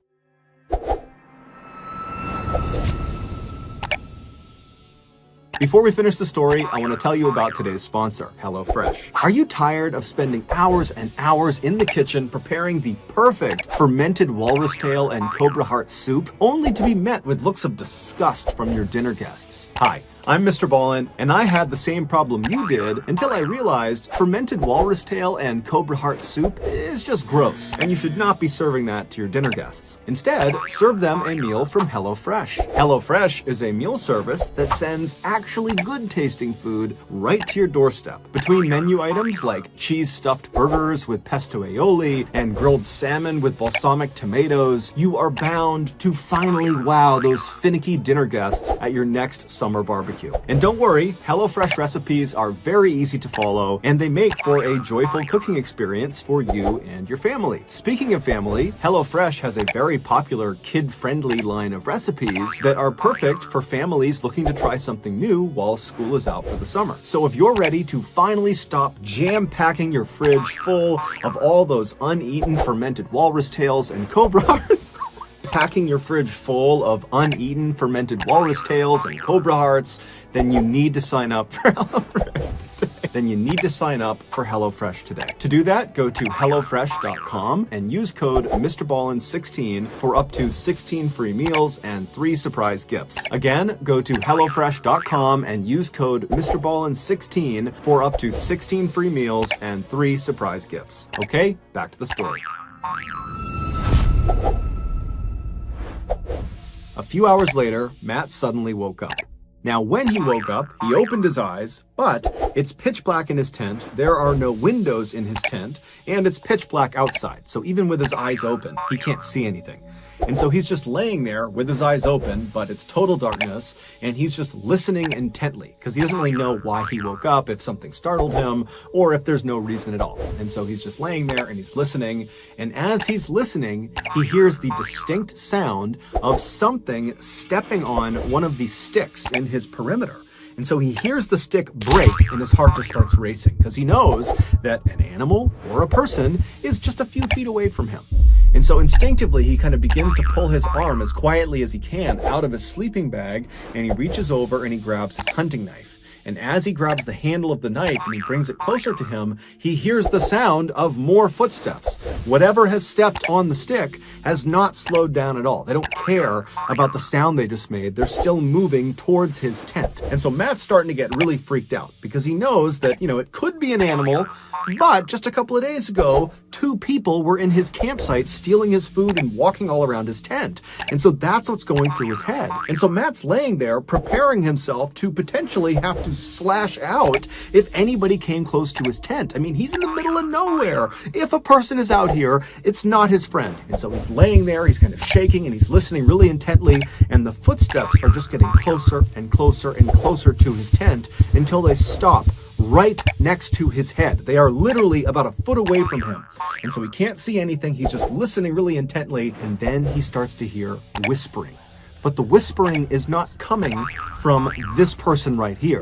Before we finish the story, I want to tell you about today's sponsor, HelloFresh. Are you tired of spending hours and hours in the kitchen preparing the perfect fermented walrus tail and cobra heart soup, only to be met with looks of disgust from your dinner guests? Hi, I'm MrBallen, and I had the same problem you did until I realized fermented walrus tail and cobra heart soup is just gross, and you should not be serving that to your dinner guests. Instead, serve them a meal from HelloFresh. HelloFresh is a meal service that sends actually good-tasting food right to your doorstep. Between menu items like cheese-stuffed burgers with pesto aioli and grilled salmon with balsamic tomatoes, you are bound to finally wow those finicky dinner guests at your next summer barbecue. And don't worry, HelloFresh recipes are very easy to follow, and they make for a joyful cooking experience for you and your family. Speaking of family, HelloFresh has a very popular kid-friendly line of recipes that are perfect for families looking to try something new while school is out for the summer. So if you're ready to finally stop jam-packing your fridge full of all those uneaten fermented walrus tails and cobra hearts, packing your fridge full of uneaten fermented walrus tails and cobra hearts, then you need to sign up for HelloFresh today. To do that, go to HelloFresh.com and use code MrBallen16 for up to 16 free meals and 3 surprise gifts. Again, go to HelloFresh.com and use code MrBallen16 for up to 16 free meals and 3 surprise gifts. Okay, back to the story. A few hours later, Matt suddenly woke up. Now, when he woke up, he opened his eyes, but it's pitch black in his tent, there are no windows in his tent, and it's pitch black outside, so even with his eyes open, he can't see anything. And so he's just laying there with his eyes open, but it's total darkness, and he's just listening intently because he doesn't really know why he woke up, if something startled him, or if there's no reason at all. And so he's just laying there and he's listening, and as he's listening, he hears the distinct sound of something stepping on one of the sticks in his perimeter. And so he hears the stick break and his heart just starts racing because he knows that an animal or a person is just a few feet away from him. And so instinctively, he kind of begins to pull his arm as quietly as he can out of his sleeping bag, and he reaches over and he grabs his hunting knife. And as he grabs the handle of the knife and he brings it closer to him, he hears the sound of more footsteps. Whatever has stepped on the stick has not slowed down at all. They don't care about the sound they just made. They're still moving towards his tent. And so Matt's starting to get really freaked out because he knows that, it could be an animal, but just a couple of days ago, 2 people were in his campsite stealing his food and walking all around his tent. And so that's what's going through his head. And so Matt's laying there preparing himself to potentially have to slash out if anybody came close to his tent. I mean, he's in the middle of nowhere. If a person is out here, it's not his friend. And so he's laying there, he's kind of shaking, and he's listening really intently, and the footsteps are just getting closer and closer and closer to his tent until they stop right next to his head. They are literally about a foot away from him. And so he can't see anything. He's just listening really intently. And then he starts to hear whispering. But the whispering is not coming from this person right here.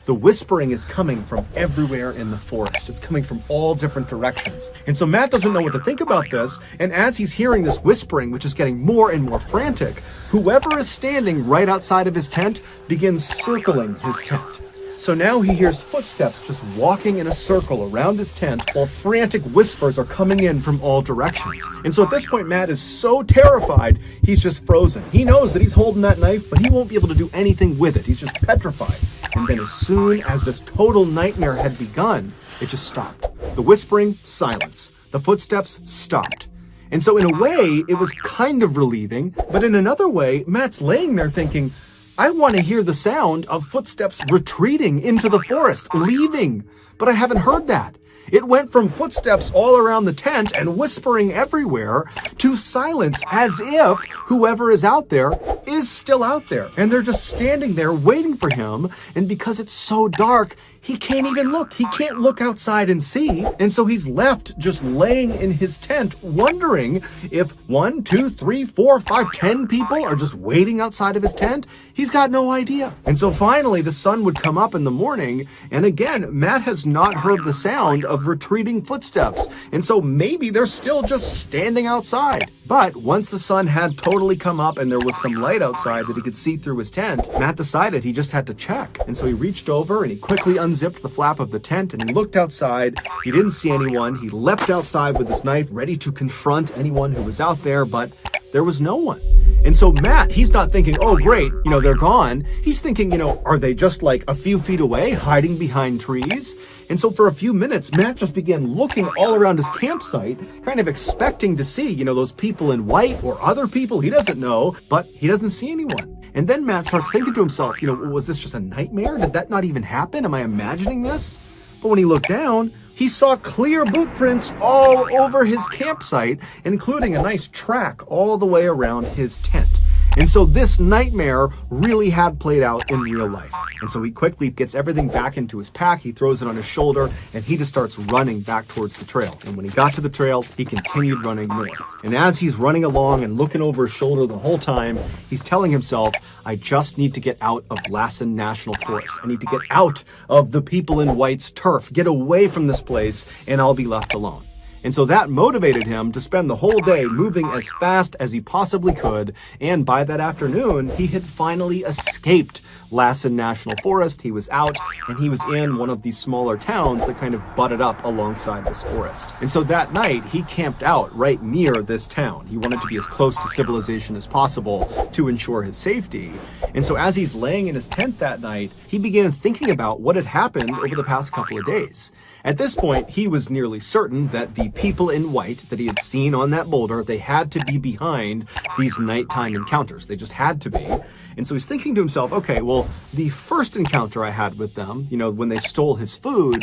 The whispering is coming from everywhere in the forest. It's coming from all different directions. And so Matt doesn't know what to think about this. And as he's hearing this whispering, which is getting more and more frantic, whoever is standing right outside of his tent begins circling his tent. So now he hears footsteps just walking in a circle around his tent while frantic whispers are coming in from all directions. And so at this point, Matt is so terrified, he's just frozen. He knows that he's holding that knife, but he won't be able to do anything with it. He's just petrified. And then as soon as this total nightmare had begun, it just stopped. The whispering, silence. The footsteps stopped. And so in a way, it was kind of relieving, but in another way, Matt's laying there thinking, I want to hear the sound of footsteps retreating into the forest, leaving, but I haven't heard that. It went from footsteps all around the tent and whispering everywhere to silence, as if whoever is out there is still out there. And they're just standing there waiting for him. And because it's so dark, he can't even look. He can't look outside and see. And so he's left just laying in his tent, wondering if 1, 2, 3, 4, 5, 10 people are just waiting outside of his tent. He's got no idea. And so finally the sun would come up in the morning. And again, Matt has not heard the sound of retreating footsteps. And so maybe they're still just standing outside. But once the sun had totally come up and there was some light outside that he could see through his tent, Matt decided he just had to check. And so he reached over and he quickly unzipped the flap of the tent and he looked outside. He didn't see anyone. He leapt outside with his knife, ready to confront anyone who was out there, but there was no one. And so Matt, he's not thinking, oh great, they're gone. He's thinking, are they just like a few feet away, hiding behind trees? And so for a few minutes, Matt just began looking all around his campsite, kind of expecting to see, those people in white or other people he doesn't know, but he doesn't see anyone. And then Matt starts thinking to himself, was this just a nightmare? Did that not even happen? Am I imagining this? But when he looked down, he saw clear boot prints all over his campsite, including a nice track all the way around his tent. And so this nightmare really had played out in real life. And so he quickly gets everything back into his pack, he throws it on his shoulder, and he just starts running back towards the trail. And when he got to the trail, he continued running north. And as he's running along and looking over his shoulder the whole time, he's telling himself, I just need to get out of Lassen National Forest. I need to get out of the people in white's turf, get away from this place, and I'll be left alone. And so that motivated him to spend the whole day moving as fast as he possibly could. And by that afternoon, he had finally escaped Lassen National Forest. He was out and he was in one of these smaller towns that kind of butted up alongside this forest. And so that night, he camped out right near this town. He wanted to be as close to civilization as possible to ensure his safety. And so as he's laying in his tent that night, he began thinking about what had happened over the past couple of days. At this point, he was nearly certain that the people in white that he had seen on that boulder, they had to be behind these nighttime encounters. They just had to be. And so he's thinking to himself, okay, well, the first encounter I had with them, when they stole his food,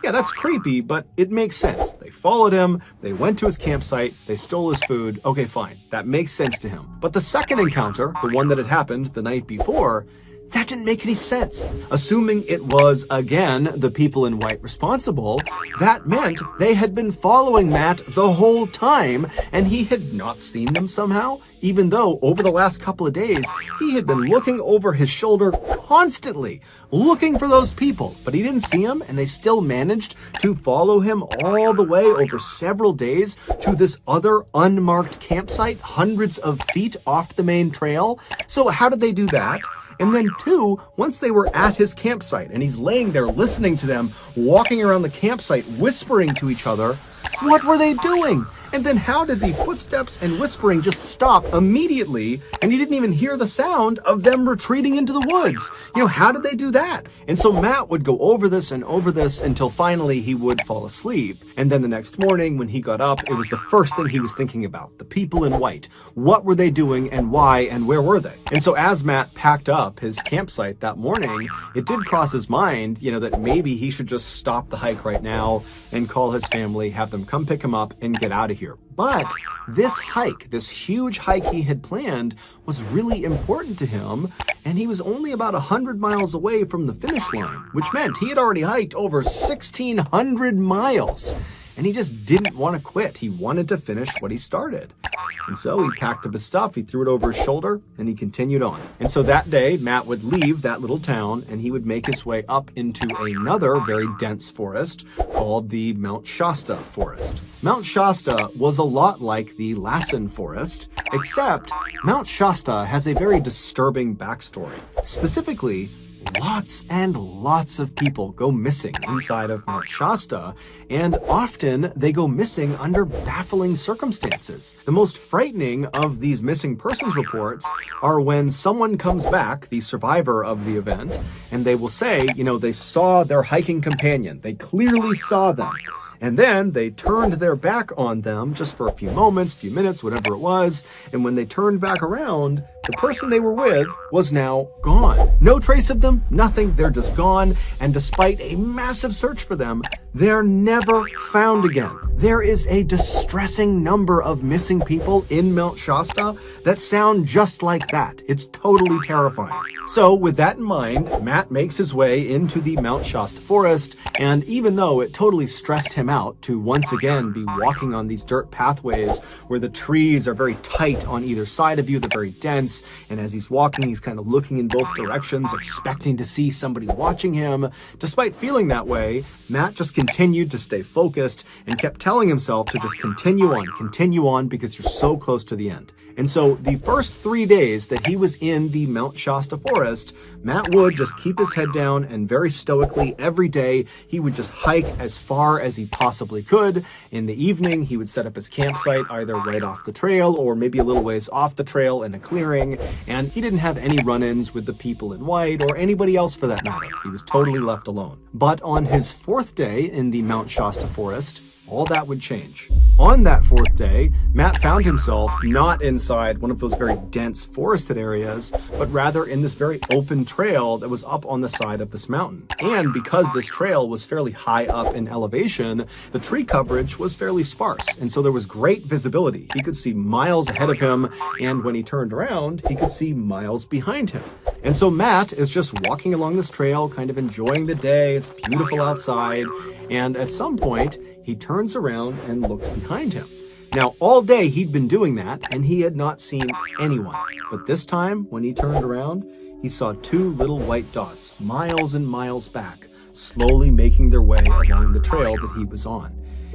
yeah, that's creepy, but it makes sense. They followed him, they went to his campsite, they stole his food. Okay, fine. That makes sense to him. But the second encounter, the one that had happened the night before, that didn't make any sense. Assuming it was, again, the people in white responsible, that meant they had been following Matt the whole time, and he had not seen them somehow, even though over the last couple of days, he had been looking over his shoulder constantly, looking for those people, but he didn't see them, and they still managed to follow him all the way over several days to this other unmarked campsite, hundreds of feet off the main trail. So how did they do that? And then two, once they were at his campsite and he's laying there listening to them, walking around the campsite, whispering to each other, what were they doing? And then how did the footsteps and whispering just stop immediately and he didn't even hear the sound of them retreating into the woods? How did they do that? And so Matt would go over this and over this until finally he would fall asleep. And then the next morning when he got up, it was the first thing he was thinking about, the people in white. What were they doing and why and where were they? And so as Matt packed up his campsite that morning, it did cross his mind, that maybe he should just stop the hike right now and call his family, have them come pick him up and get out of here. But this hike, this huge hike he had planned, was really important to him, and he was only about 100 miles away from the finish line, which meant he had already hiked over 1,600 miles. And he just didn't want to quit. He wanted to finish what he started. And so he packed up his stuff, he threw it over his shoulder, and he continued on. And so that day, Matt would leave that little town, and he would make his way up into another very dense forest called the Mount Shasta forest. Mount Shasta was a lot like the Lassen forest, except Mount Shasta has a very disturbing backstory. Specifically, lots and lots of people go missing inside of Mount Shasta, and often they go missing under baffling circumstances. The most frightening of these missing persons reports are when someone comes back, the survivor of the event, and they will say, they saw their hiking companion. They clearly saw them. And then they turned their back on them just for a few moments, few minutes, whatever it was. And when they turned back around, the person they were with was now gone. No trace of them, nothing, they're just gone. And despite a massive search for them, they're never found again. There is a distressing number of missing people in Mount Shasta that sound just like that. It's totally terrifying. So with that in mind, Matt makes his way into the Mount Shasta forest, and even though it totally stressed him out to once again be walking on these dirt pathways where the trees are very tight on either side of you, they're very dense, and as he's walking, he's kind of looking in both directions, expecting to see somebody watching him. Despite feeling that way, Matt just continued to stay focused and kept telling himself to just continue on, because you're so close to the end. And so the first 3 days that he was in the Mount Shasta forest, Matt would just keep his head down and very stoically every day, he would just hike as far as he possibly could. In the evening, he would set up his campsite either right off the trail or maybe a little ways off the trail in a clearing. And he didn't have any run-ins with the people in white or anybody else for that matter. He was totally left alone. But on his 4th day in the Mount Shasta forest, all that would change. On that 4th day, Matt found himself not inside one of those very dense forested areas, but rather in this very open trail that was up on the side of this mountain. And because this trail was fairly high up in elevation, the tree coverage was fairly sparse, and so there was great visibility. He could see miles ahead of him, and when he turned around, he could see miles behind him. And so Matt is just walking along this trail, kind of enjoying the day. It's beautiful outside, and at some point, he turns around and looks behind him. Now, all day he'd been doing that, and he had not seen anyone. But this time, when he turned around, he saw 2 little white dots, miles and miles back, slowly making their way along the trail that he was on.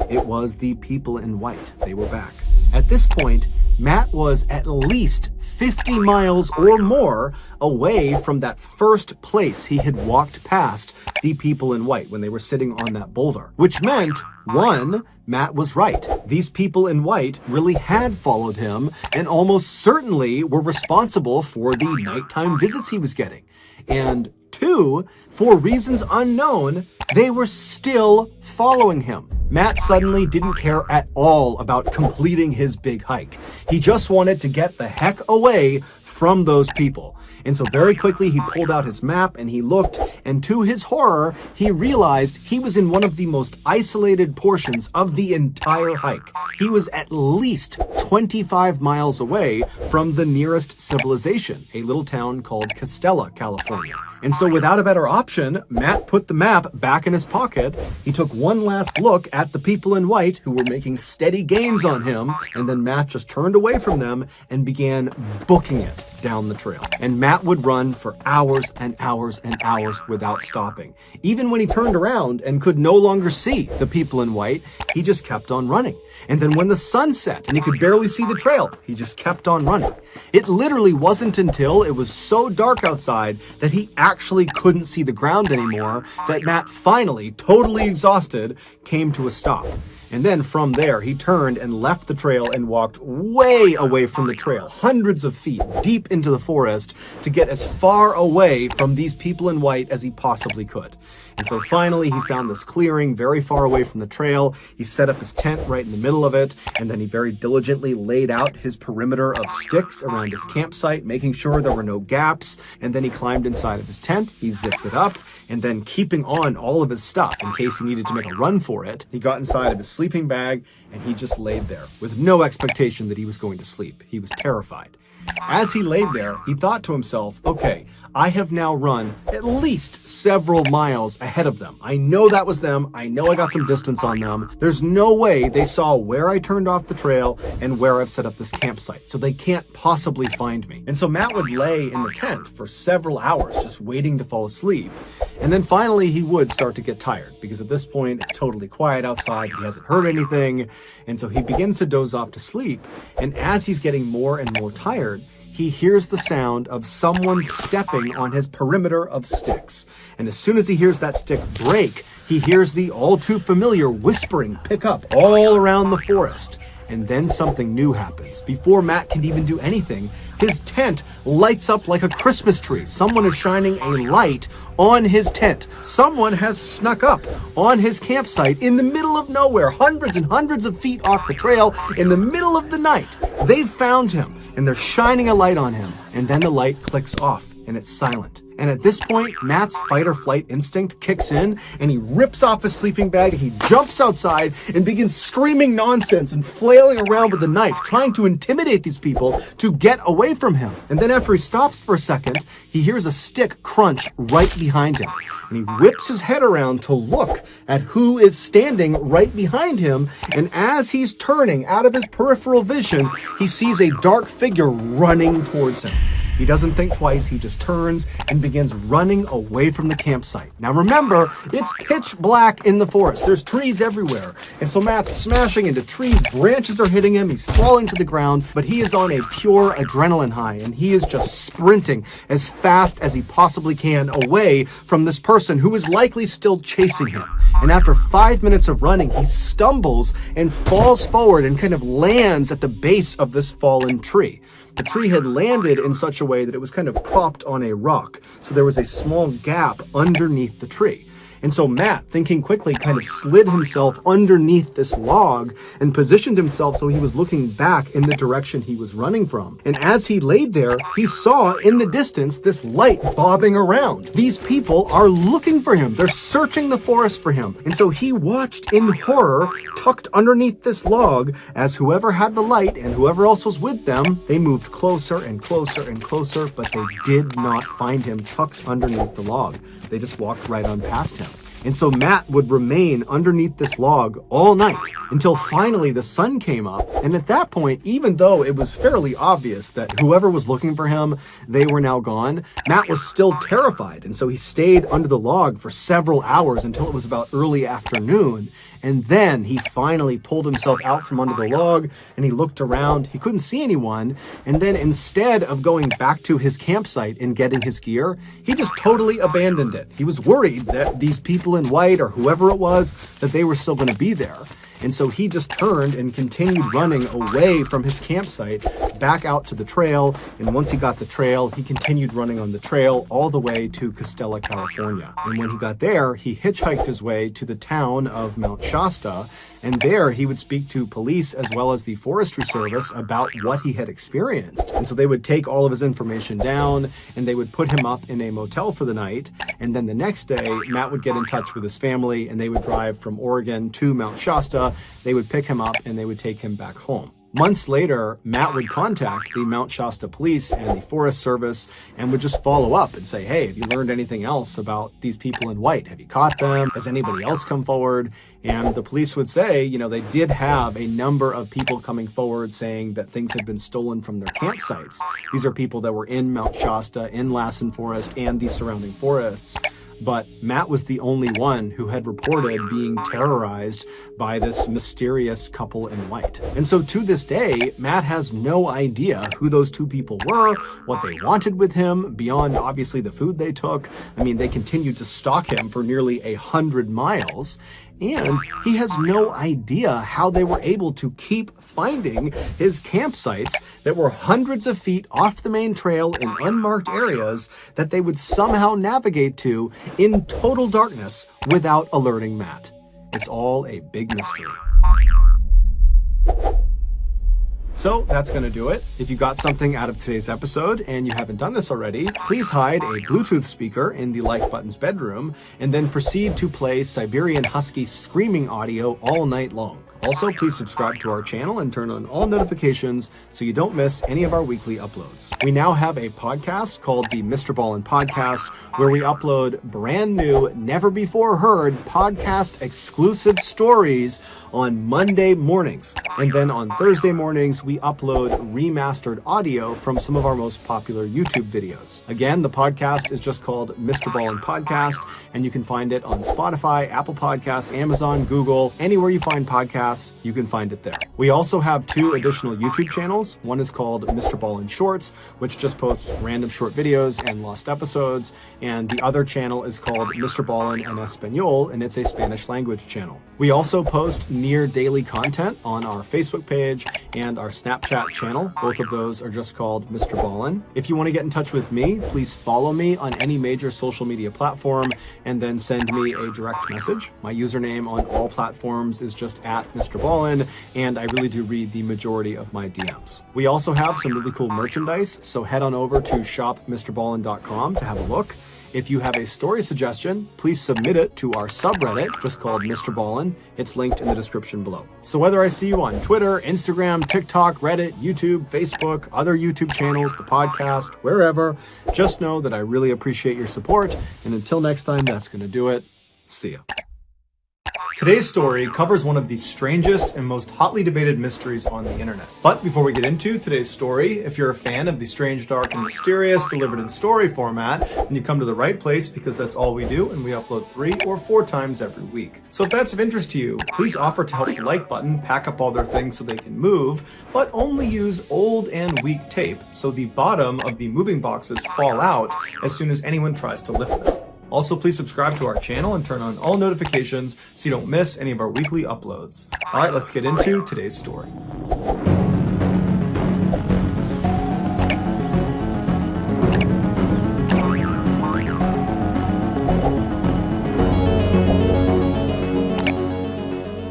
It was the people in white. They were back. At this point, Matt was at least 50 miles or more away from that first place he had walked past the people in white when they were sitting on that boulder, which meant, 1, Matt was right. These people in white really had followed him and almost certainly were responsible for the nighttime visits he was getting. And 2, for reasons unknown, they were still following him. Matt suddenly didn't care at all about completing his big hike. He just wanted to get the heck away from those people. And so very quickly he pulled out his map and he looked, and to his horror, he realized he was in one of the most isolated portions of the entire hike. He was at least 25 miles away from the nearest civilization, a little town called Castella, California. And so without a better option, Matt put the map back in his pocket. He took one last look at the people in white who were making steady gains on him, and then Matt just turned away from them and began booking it down the trail. And Matt would run for hours and hours and hours without stopping. Even when he turned around and could no longer see the people in white, he just kept on running. And then when the sun set and he could barely see the trail, he just kept on running. It literally wasn't until it was so dark outside that he actually couldn't see the ground anymore that Matt finally, totally exhausted, came to a stop. And then from there, he turned and left the trail and walked way away from the trail, hundreds of feet deep into the forest, to get as far away from these people in white as he possibly could. And so finally, he found this clearing very far away from the trail. He set up his tent right in the middle of it, and then he very diligently laid out his perimeter of sticks around his campsite, making sure there were no gaps. And then he climbed inside of his tent, he zipped it up, and then keeping on all of his stuff in case he needed to make a run for it, he got inside of his sleeping bag and he just laid there with no expectation that he was going to sleep. He was terrified. As he laid there, he thought to himself, okay, I have now run at least several miles ahead of them. I know that was them. I know I got some distance on them. There's no way they saw where I turned off the trail and where I've set up this campsite, so they can't possibly find me. And so Matt would lay in the tent for several hours just waiting to fall asleep. And then finally he would start to get tired because at this point it's totally quiet outside. He hasn't heard anything. And so he begins to doze off to sleep. And as he's getting more and more tired, he hears the sound of someone stepping on his perimeter of sticks. And as soon as he hears that stick break, he hears the all too familiar whispering pick up all around the forest. And then something new happens. Before Matt can even do anything, his tent lights up like a Christmas tree. Someone is shining a light on his tent. Someone has snuck up on his campsite in the middle of nowhere, hundreds and hundreds of feet off the trail, in the middle of the night. They've found him, and they're shining a light on him. And then the light clicks off, and it's silent. And at this point, Matt's fight or flight instinct kicks in, and he rips off his sleeping bag, he jumps outside and begins screaming nonsense and flailing around with the knife, trying to intimidate these people to get away from him. And then after he stops for a second, he hears a stick crunch right behind him. And he whips his head around to look at who is standing right behind him. And as he's turning out of his peripheral vision, he sees a dark figure running towards him. He doesn't think twice, he just turns and begins running away from the campsite. Now remember, it's pitch black in the forest. There's trees everywhere. And so Matt's smashing into trees, branches are hitting him, he's falling to the ground, but he is on a pure adrenaline high, and he is just sprinting as fast as he possibly can away from this person who is likely still chasing him. And after 5 minutes of running, he stumbles and falls forward and kind of lands at the base of this fallen tree. The tree had landed in such a way that it was kind of propped on a rock, so there was a small gap underneath the tree. And so Matt, thinking quickly, kind of slid himself underneath this log and positioned himself so he was looking back in the direction he was running from. And as he laid there, he saw in the distance this light bobbing around. These people are looking for him. They're searching the forest for him. And so he watched in horror, tucked underneath this log, as whoever had the light and whoever else was with them, they moved closer and closer and closer, but they did not find him tucked underneath the log. They just walked right on past him. And so Matt would remain underneath this log all night until finally the sun came up. And at that point, even though it was fairly obvious that whoever was looking for him, they were now gone, Matt was still terrified. And so he stayed under the log for several hours until it was about early afternoon. And then he finally pulled himself out from under the log and he looked around. He couldn't see anyone. And then instead of going back to his campsite and getting his gear, he just totally abandoned it. He was worried that these people in white or whoever it was, that they were still going to be there. And so he just turned and continued running away from his campsite back out to the trail. And once he got the trail, he continued running on the trail all the way to Costella, California. And when he got there, he hitchhiked his way to the town of Mount Shasta. And there he would speak to police as well as the Forestry Service about what he had experienced. And so they would take all of his information down and they would put him up in a motel for the night. And then the next day, Matt would get in touch with his family and they would drive from Oregon to Mount Shasta. They would pick him up and they would take him back home. Months later, Matt would contact the Mount Shasta police and the Forest Service and would just follow up and say, hey, have you learned anything else about these people in white? Have you caught them? Has anybody else come forward? And the police would say, you know, they did have a number of people coming forward saying that things had been stolen from their campsites. These are people that were in Mount Shasta, in Lassen Forest, and the surrounding forests. But Matt was the only one who had reported being terrorized by this mysterious couple in white. And so to this day, Matt has no idea who those two people were, what they wanted with him, beyond obviously the food they took. I mean, they continued to stalk him for nearly 100 miles. And he has no idea how they were able to keep finding his campsites that were hundreds of feet off the main trail in unmarked areas that they would somehow navigate to in total darkness without alerting Matt. It's all a big mystery. So that's going to do it. If you got something out of today's episode and you haven't done this already, please hide a Bluetooth speaker in the like button's bedroom and then proceed to play Siberian Husky screaming audio all night long. Also, please subscribe to our channel and turn on all notifications so you don't miss any of our weekly uploads. We now have a podcast called the MrBallen Podcast, where we upload brand new, never before heard podcast exclusive stories on Monday mornings. And then on Thursday mornings, we upload remastered audio from some of our most popular YouTube videos. Again, the podcast is just called MrBallen Podcast, and you can find it on Spotify, Apple Podcasts, Amazon, Google, anywhere you find podcasts. You can find it there. We also have 2 additional YouTube channels. One is called MrBallen Shorts, which just posts random short videos and lost episodes. And the other channel is called MrBallen en Español, and it's a Spanish language channel. We also post near daily content on our Facebook page and our Snapchat channel. Both of those are just called MrBallen. If you want to get in touch with me, please follow me on any major social media platform and then send me a direct message. My username on all platforms is just @MrBallen, and I really do read the majority of my DMs. We also have some really cool merchandise, so head on over to shopmrballen.com to have a look. If you have a story suggestion, please submit it to our subreddit, just called MrBallen. It's linked in the description below. So whether I see you on Twitter, Instagram, TikTok, Reddit, YouTube, Facebook, other YouTube channels, the podcast, wherever, just know that I really appreciate your support. And until next time, that's going to do it. See ya. Today's story covers one of the strangest and most hotly debated mysteries on the internet. But before we get into today's story, if you're a fan of the strange, dark, and mysterious delivered in story format, then you come to the right place, because that's all we do, and we upload 3 or 4 times every week. So if that's of interest to you, please offer to help the like button pack up all their things so they can move, but only use old and weak tape so the bottom of the moving boxes fall out as soon as anyone tries to lift them. Also, please subscribe to our channel and turn on all notifications so you don't miss any of our weekly uploads. All right, let's get into today's story.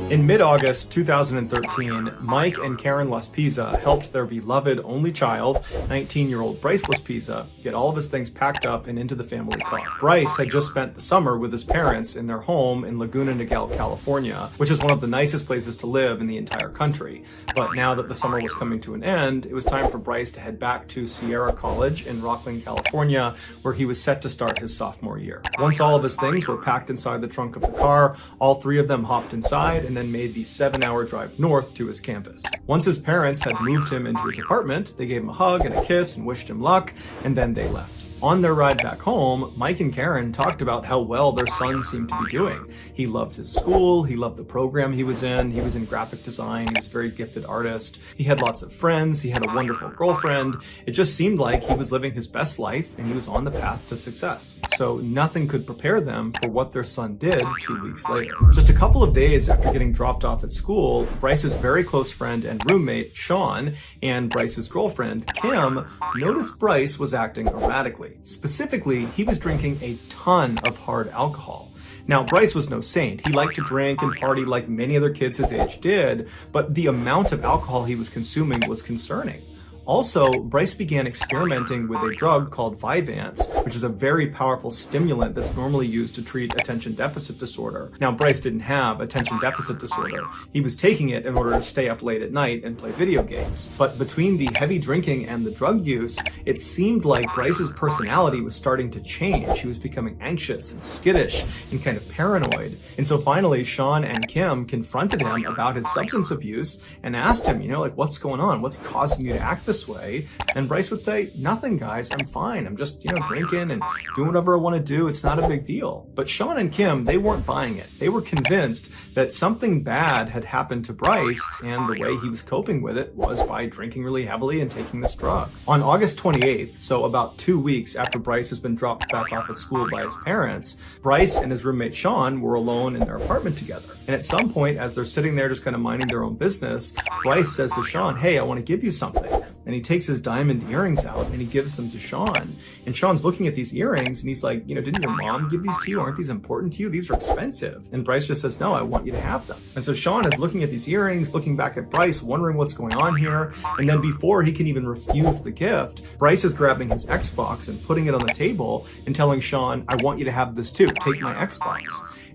In mid-August 2013, Mike and Karen Laspisa helped their beloved only child, 19-year-old Bryce Laspisa, get all of his things packed up and into the family car. Bryce had just spent the summer with his parents in their home in Laguna Niguel, California, which is one of the nicest places to live in the entire country. But now that the summer was coming to an end, it was time for Bryce to head back to Sierra College in Rocklin, California, where he was set to start his sophomore year. Once all of his things were packed inside the trunk of the car, all 3 of them hopped inside and then made the 7-hour drive north to his campus. Once his parents had moved him into his apartment, they gave him a hug and a kiss and wished him luck, and then they left. On their ride back home, Mike and Karen talked about how well their son seemed to be doing. He loved his school, he loved the program he was in graphic design, he was a very gifted artist, he had lots of friends, he had a wonderful girlfriend. It just seemed like he was living his best life and he was on the path to success. So nothing could prepare them for what their son did 2 weeks later. Just a couple of days after getting dropped off at school, Bryce's very close friend and roommate, Sean, and Bryce's girlfriend, Kim, noticed Bryce was acting erratically. Specifically, he was drinking a ton of hard alcohol. Now, Bryce was no saint. He liked to drink and party like many other kids his age did, but the amount of alcohol he was consuming was concerning. Also, Bryce began experimenting with a drug called Vyvanse, which is a very powerful stimulant that's normally used to treat attention deficit disorder. Now, Bryce didn't have attention deficit disorder. He was taking it in order to stay up late at night and play video games. But between the heavy drinking and the drug use, it seemed like Bryce's personality was starting to change. He was becoming anxious and skittish and kind of paranoid. And so finally, Sean and Kim confronted him about his substance abuse and asked him, what's going on? What's causing you to act this way? And Bryce would say, nothing, guys, I'm fine. I'm just, drinking and doing whatever I want to do. It's not a big deal. But Sean and Kim, they weren't buying it. They were convinced that something bad had happened to Bryce, and the way he was coping with it was by drinking really heavily and taking this drug. On August 28th, so about 2 weeks after Bryce has been dropped back off at school by his parents, Bryce and his roommate Sean were alone in their apartment together. And at some point, as they're sitting there just kind of minding their own business, Bryce says to Sean, hey, I want to give you something. And he takes his diamond earrings out and he gives them to Sean. And Sean's looking at these earrings and he's like, didn't your mom give these to you? Aren't these important to you? These are expensive. And Bryce just says, no, I want you to have them. And so Sean is looking at these earrings, looking back at Bryce, wondering what's going on here. And then before he can even refuse the gift, Bryce is grabbing his Xbox and putting it on the table and telling Sean, I want you to have this too. Take my Xbox.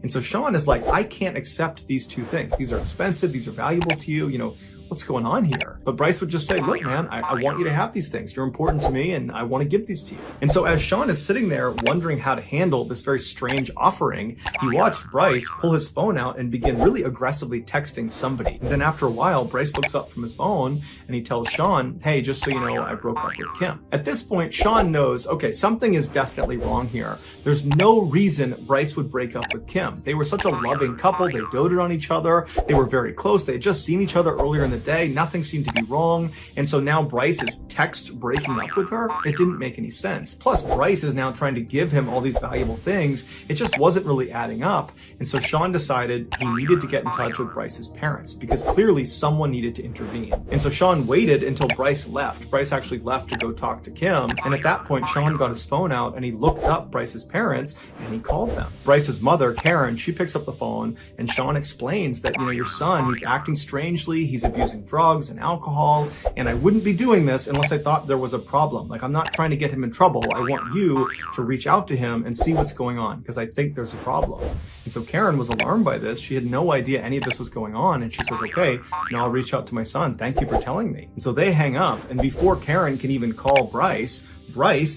And so Sean is like, I can't accept these two things. These are expensive. These are valuable to you. What's going on here? But Bryce would just say, look, man, I want you to have these things. You're important to me and I want to give these to you. And so as Sean is sitting there wondering how to handle this very strange offering, he watched Bryce pull his phone out and begin really aggressively texting somebody. And then after a while, Bryce looks up from his phone and he tells Sean, hey, just so you know, I broke up with Kim. At this point, Sean knows, okay, something is definitely wrong here. There's no reason Bryce would break up with Kim. They were such a loving couple. They doted on each other. They were very close. They had just seen each other earlier in the day. Nothing seemed to be wrong. And so now Bryce is text breaking up with her. It didn't make any sense. Plus Bryce is now trying to give him all these valuable things. It just wasn't really adding up. And so Sean decided he needed to get in touch with Bryce's parents because clearly someone needed to intervene. And so Sean waited until Bryce left. Bryce actually left to go talk to Kim. And at that point, Sean got his phone out and he looked up Bryce's parents and he called them. Bryce's mother, Karen, she picks up the phone and Sean explains that, your son, he's acting strangely. He's abusing drugs and alcohol. And I wouldn't be doing this unless I thought there was a problem. Like, I'm not trying to get him in trouble. I want you to reach out to him and see what's going on because I think there's a problem. And so Karen was alarmed by this. She had no idea any of this was going on. And she says, okay, now I'll reach out to my son. Thank you for telling me. And so they hang up. And before Karen can even call Bryce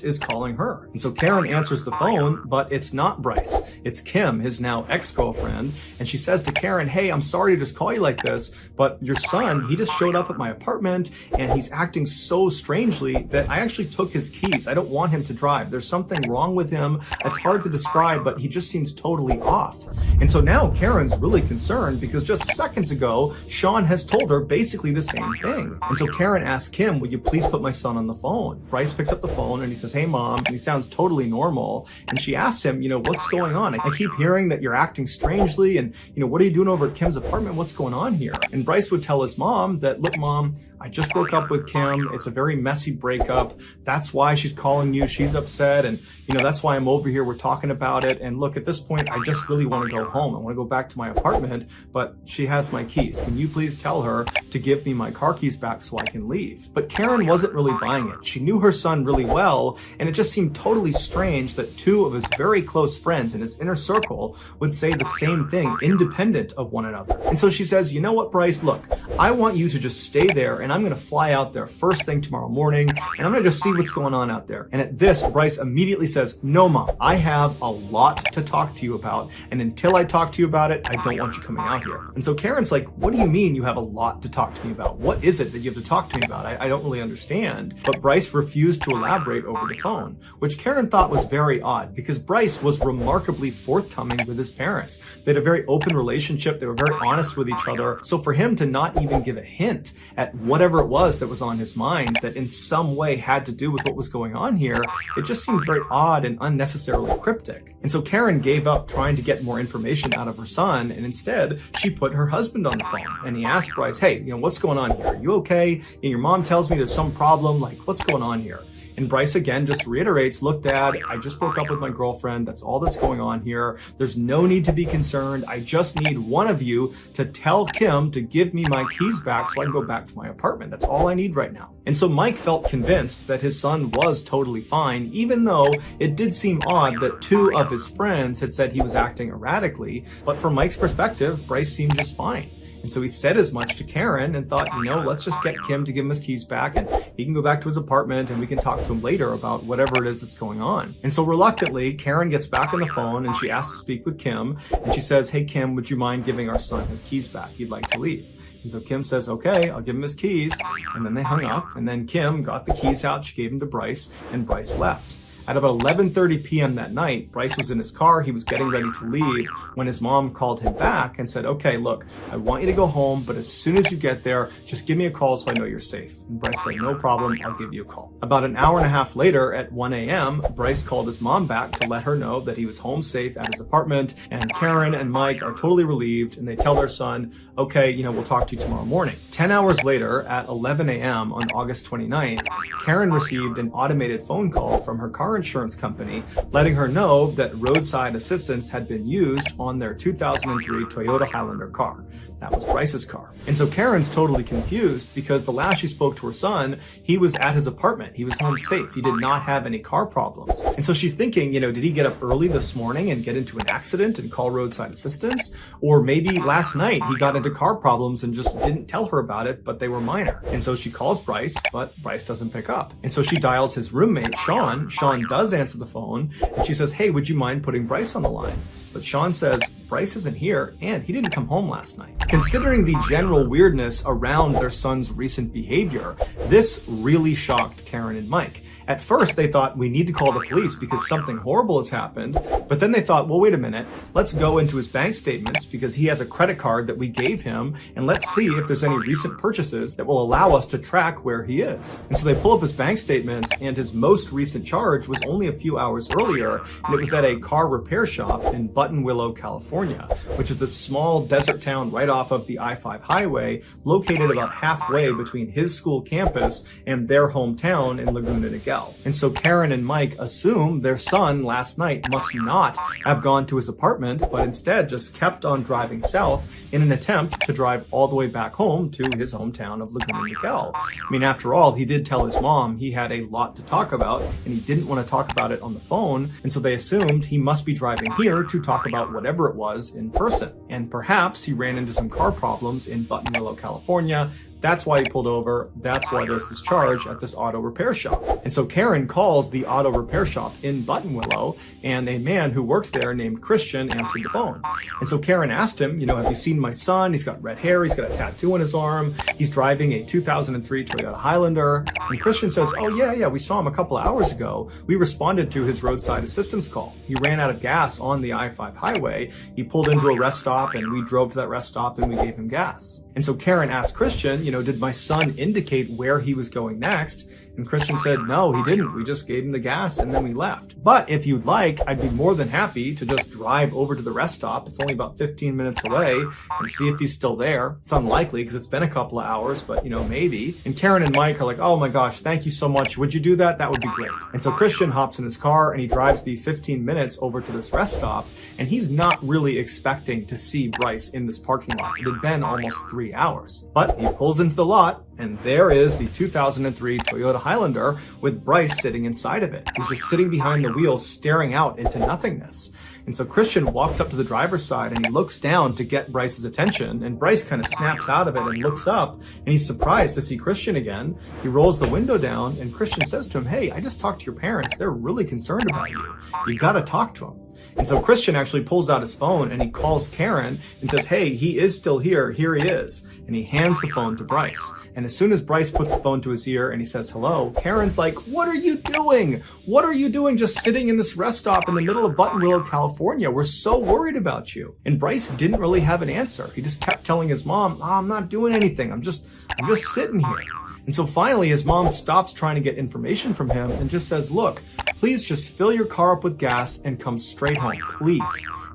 is calling her. And so Karen answers the phone, but it's not Bryce. It's Kim, his now ex-girlfriend. And she says to Karen, hey, I'm sorry to just call you like this, but your son, he just showed up at my apartment and he's acting so strangely that I actually took his keys. I don't want him to drive. There's something wrong with him. It's hard to describe, but he just seems totally off. And so now Karen's really concerned because just seconds ago, Sean has told her basically the same thing. And so Karen asks Kim, will you please put my son on the phone? Bryce picks up the phone and he says, hey mom, and he sounds totally normal. And she asks him, what's going on? I keep hearing that you're acting strangely and, what are you doing over at Kim's apartment? What's going on here? And Bryce would tell his mom that, look mom, I just broke up with Kim. It's a very messy breakup. That's why she's calling you. She's upset. And, that's why I'm over here. We're talking about it. And look, at this point, I just really want to go home. I want to go back to my apartment, but she has my keys. Can you please tell her to give me my car keys back so I can leave? But Karen wasn't really buying it. She knew her son really well. And it just seemed totally strange that two of his very close friends in his inner circle would say the same thing, independent of one another. And so she says, you know what, Bryce, look, I want you to just stay there and I'm going to fly out there first thing tomorrow morning, and I'm going to just see what's going on out there. And at this, Bryce immediately says, no, Mom, I have a lot to talk to you about, and until I talk to you about it, I don't want you coming out here. And so Karen's like, what do you mean you have a lot to talk to me about? What is it that you have to talk to me about? I don't really understand. But Bryce refused to elaborate over the phone, which Karen thought was very odd because Bryce was remarkably forthcoming with his parents. They had a very open relationship. They were very honest with each other. So for him to not even give a hint at whatever it was that was on his mind that in some way had to do with what was going on here, it just seemed very odd and unnecessarily cryptic. And so Karen gave up trying to get more information out of her son, and instead she put her husband on the phone. And he asked Bryce, hey, what's going on here? Are you okay? Your mom tells me there's some problem. Like, what's going on here? And Bryce again just reiterates, look, Dad, I just broke up with my girlfriend. That's all that's going on here. There's no need to be concerned. I just need one of you to tell Kim to give me my keys back so I can go back to my apartment. That's all I need right now. And so Mike felt convinced that his son was totally fine, even though it did seem odd that two of his friends had said he was acting erratically. But from Mike's perspective, Bryce seemed just fine. And so he said as much to Karen and thought, let's just get Kim to give him his keys back and he can go back to his apartment and we can talk to him later about whatever it is that's going on. And so reluctantly, Karen gets back on the phone and she asks to speak with Kim. And she says, hey, Kim, would you mind giving our son his keys back? He'd like to leave. And so Kim says, okay, I'll give him his keys. And then they hung up. And then Kim got the keys out. She gave them to Bryce and Bryce left. At about 11:30 p.m. that night, Bryce was in his car. He was getting ready to leave when his mom called him back and said, okay, look, I want you to go home, but as soon as you get there, just give me a call so I know you're safe. And Bryce said, no problem, I'll give you a call. About an hour and a half later at 1 a.m., Bryce called his mom back to let her know that he was home safe at his apartment, and Karen and Mike are totally relieved, and they tell their son, okay, we'll talk to you tomorrow morning. 10 hours later at 11 a.m. on August 29th, Karen received an automated phone call from her car insurance company letting her know that roadside assistance had been used on their 2003 Toyota Highlander car. That was Bryce's car. And so Karen's totally confused because the last she spoke to her son, he was at his apartment. He was home safe. He did not have any car problems. And so she's thinking, did he get up early this morning and get into an accident and call roadside assistance? Or maybe last night he got into car problems and just didn't tell her about it, but they were minor. And so she calls Bryce, but Bryce doesn't pick up. And so she dials his roommate, Sean. Sean does answer the phone and she says, hey, would you mind putting Bryce on the line? But Sean says, Bryce isn't here and he didn't come home last night. Considering the general weirdness around their son's recent behavior, this really shocked Karen and Mike. At first, they thought we need to call the police because something horrible has happened. But then they thought, well, wait a minute. Let's go into his bank statements because he has a credit card that we gave him. And let's see if there's any recent purchases that will allow us to track where he is. And so they pull up his bank statements and his most recent charge was only a few hours earlier. And it was at a car repair shop in Buttonwillow, California, which is this small desert town right off of the I-5 highway, located about halfway between his school campus and their hometown in Laguna Niguel. And so Karen and Mike assume their son last night must not have gone to his apartment, but instead just kept on driving south in an attempt to drive all the way back home to his hometown of Laguna Niguel. I mean, after all, he did tell his mom he had a lot to talk about and he didn't want to talk about it on the phone. And so they assumed he must be driving here to talk about whatever it was in person. And perhaps he ran into some car problems in Buttonwillow, California. That's why he pulled over. That's why there's this charge at this auto repair shop. And so Karen calls the auto repair shop in Buttonwillow, and a man who worked there named Christian answered the phone. And so Karen asked him, have you seen my son? He's got red hair. He's got a tattoo on his arm. He's driving a 2003 Toyota Highlander. And Christian says, oh, yeah, we saw him a couple of hours ago. We responded to his roadside assistance call. He ran out of gas on the I-5 highway. He pulled into a rest stop, and we drove to that rest stop, and we gave him gas. And so Karen asked Christian, did my son indicate where he was going next? And Christian said, no, he didn't. We just gave him the gas and then we left. But if you'd like, I'd be more than happy to just drive over to the rest stop. It's only about 15 minutes away and see if he's still there. It's unlikely because it's been a couple of hours, but maybe. And Karen and Mike are like, oh my gosh, thank you so much. Would you do that? That would be great. And so Christian hops in his car and he drives the 15 minutes over to this rest stop. And he's not really expecting to see Bryce in this parking lot. It had been almost 3 hours. But he pulls into the lot, and there is the 2003 Toyota Highlander with Bryce sitting inside of it. He's just sitting behind the wheel staring out into nothingness. And so Christian walks up to the driver's side and he looks down to get Bryce's attention. And Bryce kind of snaps out of it and looks up and he's surprised to see Christian again. He rolls the window down and Christian says to him, "Hey, I just talked to your parents. They're really concerned about you. You got to talk to them." And so Christian actually pulls out his phone and he calls Karen and says, "Hey, he is still here. Here he is." And he hands the phone to Bryce. And as soon as Bryce puts the phone to his ear and he says hello, Karen's like, "What are you doing? What are you doing just sitting in this rest stop in the middle of Buttonwillow, California? We're so worried about you." And Bryce didn't really have an answer. He just kept telling his mom, "Oh, I'm not doing anything. I'm just sitting here." And so finally his mom stops trying to get information from him and just says, "Look, please just fill your car up with gas and come straight home, please."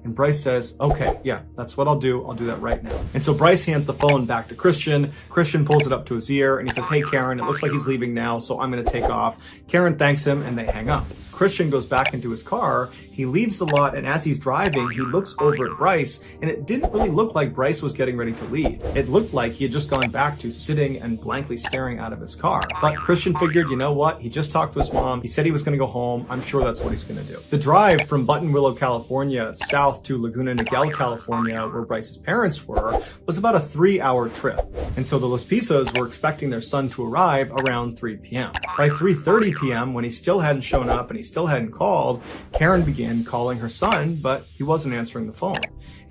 And Bryce says, "Okay, yeah, that's what I'll do. I'll do that right now." And so Bryce hands the phone back to Christian. Christian pulls it up to his ear and he says, "Hey, Karen, it looks like he's leaving now, so I'm going to take off." Karen thanks him and they hang up. Christian goes back into his car. He leaves the lot, and as he's driving, he looks over at Bryce, and it didn't really look like Bryce was getting ready to leave. It looked like he had just gone back to sitting and blankly staring out of his car. But Christian figured, you know what? He just talked to his mom. He said he was going to go home. I'm sure that's what he's going to do. The drive from Buttonwillow, California, south to Laguna Niguel, California, where Bryce's parents were, was about a 3-hour trip. And so the Los Pisos were expecting their son to arrive around 3 p.m. By 3:30 p.m., when he still hadn't shown up and he still hadn't called, Karen began calling her son, but he wasn't answering the phone.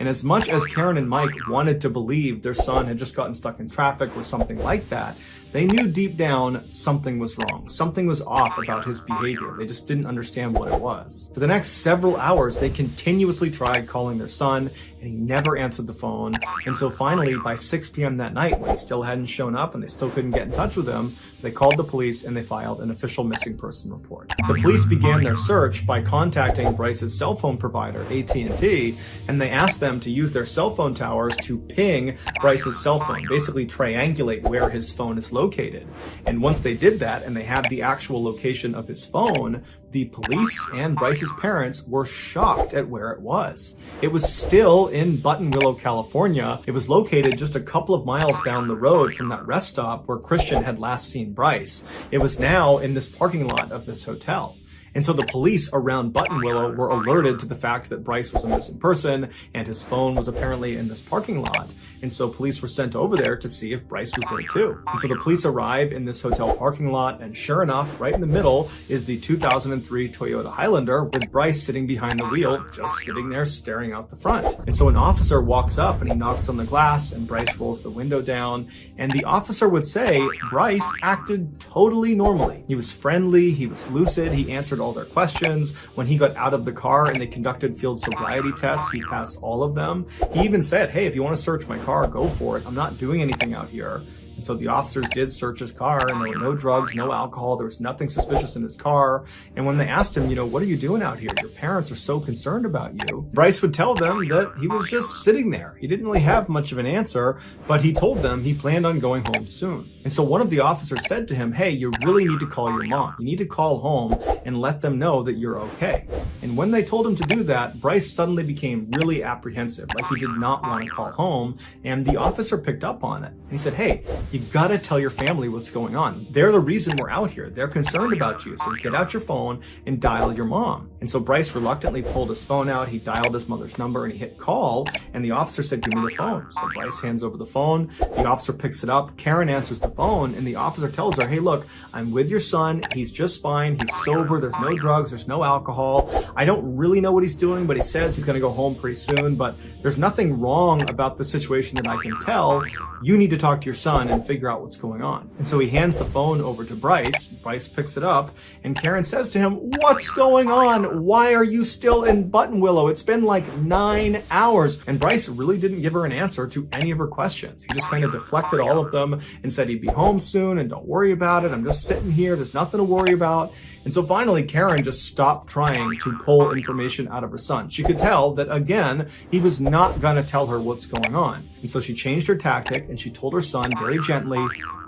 And as much as Karen and Mike wanted to believe their son had just gotten stuck in traffic or something like that, they knew deep down something was wrong. Something was off about his behavior. They just didn't understand what it was. For the next several hours, they continuously tried calling their son, and he never answered the phone. And so finally, by 6 p.m. that night, when he still hadn't shown up and they still couldn't get in touch with him, they called the police and they filed an official missing person report. The police began their search by contacting Bryce's cell phone provider, AT&T, and they asked them to use their cell phone towers to ping Bryce's cell phone, basically triangulate where his phone is located. And once they did that and they had the actual location of his phone, the police and Bryce's parents were shocked at where it was. It was still in Buttonwillow, California. It was located just a couple of miles down the road from that rest stop where Christian had last seen Bryce. It was now in this parking lot of this hotel. And so the police around Buttonwillow were alerted to the fact that Bryce was a missing person and his phone was apparently in this parking lot. And so police were sent over there to see if Bryce was there too. And so the police arrive in this hotel parking lot, and sure enough, right in the middle is the 2003 Toyota Highlander with Bryce sitting behind the wheel, just sitting there staring out the front. And so an officer walks up and he knocks on the glass and Bryce rolls the window down. And the officer would say Bryce acted totally normally. He was friendly, he was lucid, he answered all their questions. When he got out of the car and they conducted field sobriety tests, he passed all of them. He even said, "Hey, if you want to search my car, go for it. I'm not doing anything out here." And so the officers did search his car, and there were no drugs, no alcohol. There was nothing suspicious in his car. And when they asked him, "What are you doing out here? Your parents are so concerned about you," Bryce would tell them that he was just sitting there. He didn't really have much of an answer, but he told them he planned on going home soon. And so one of the officers said to him, "Hey, you really need to call your mom. You need to call home and let them know that you're okay." And when they told him to do that, Bryce suddenly became really apprehensive, like he did not want to call home. And the officer picked up on it. And he said, "Hey, you gotta tell your family what's going on. They're the reason we're out here. They're concerned about you. So get out your phone and dial your mom." And so Bryce reluctantly pulled his phone out. He dialed his mother's number and he hit call. And the officer said, "Give me the phone." So Bryce hands over the phone. The officer picks it up. Karen answers the phone and the officer tells her, "Hey, look, I'm with your son. He's just fine. He's sober. There's no drugs. There's no alcohol. I don't really know what he's doing, but he says he's going to go home pretty soon. But there's nothing wrong about the situation that I can tell. You need to talk to your son and figure out what's going on." And so he hands the phone over to Bryce. Bryce picks it up and Karen says to him, "What's going on? Why are you still in Buttonwillow? It's been like 9 hours. And Bryce really didn't give her an answer to any of her questions. He just kind of deflected all of them and said he'd be home soon and don't worry about it. I'm just sitting here. There's nothing to worry about. And so finally, Karen just stopped trying to pull information out of her son. She could tell that, again, he was not going to tell her what's going on. And so she changed her tactic and she told her son very gently,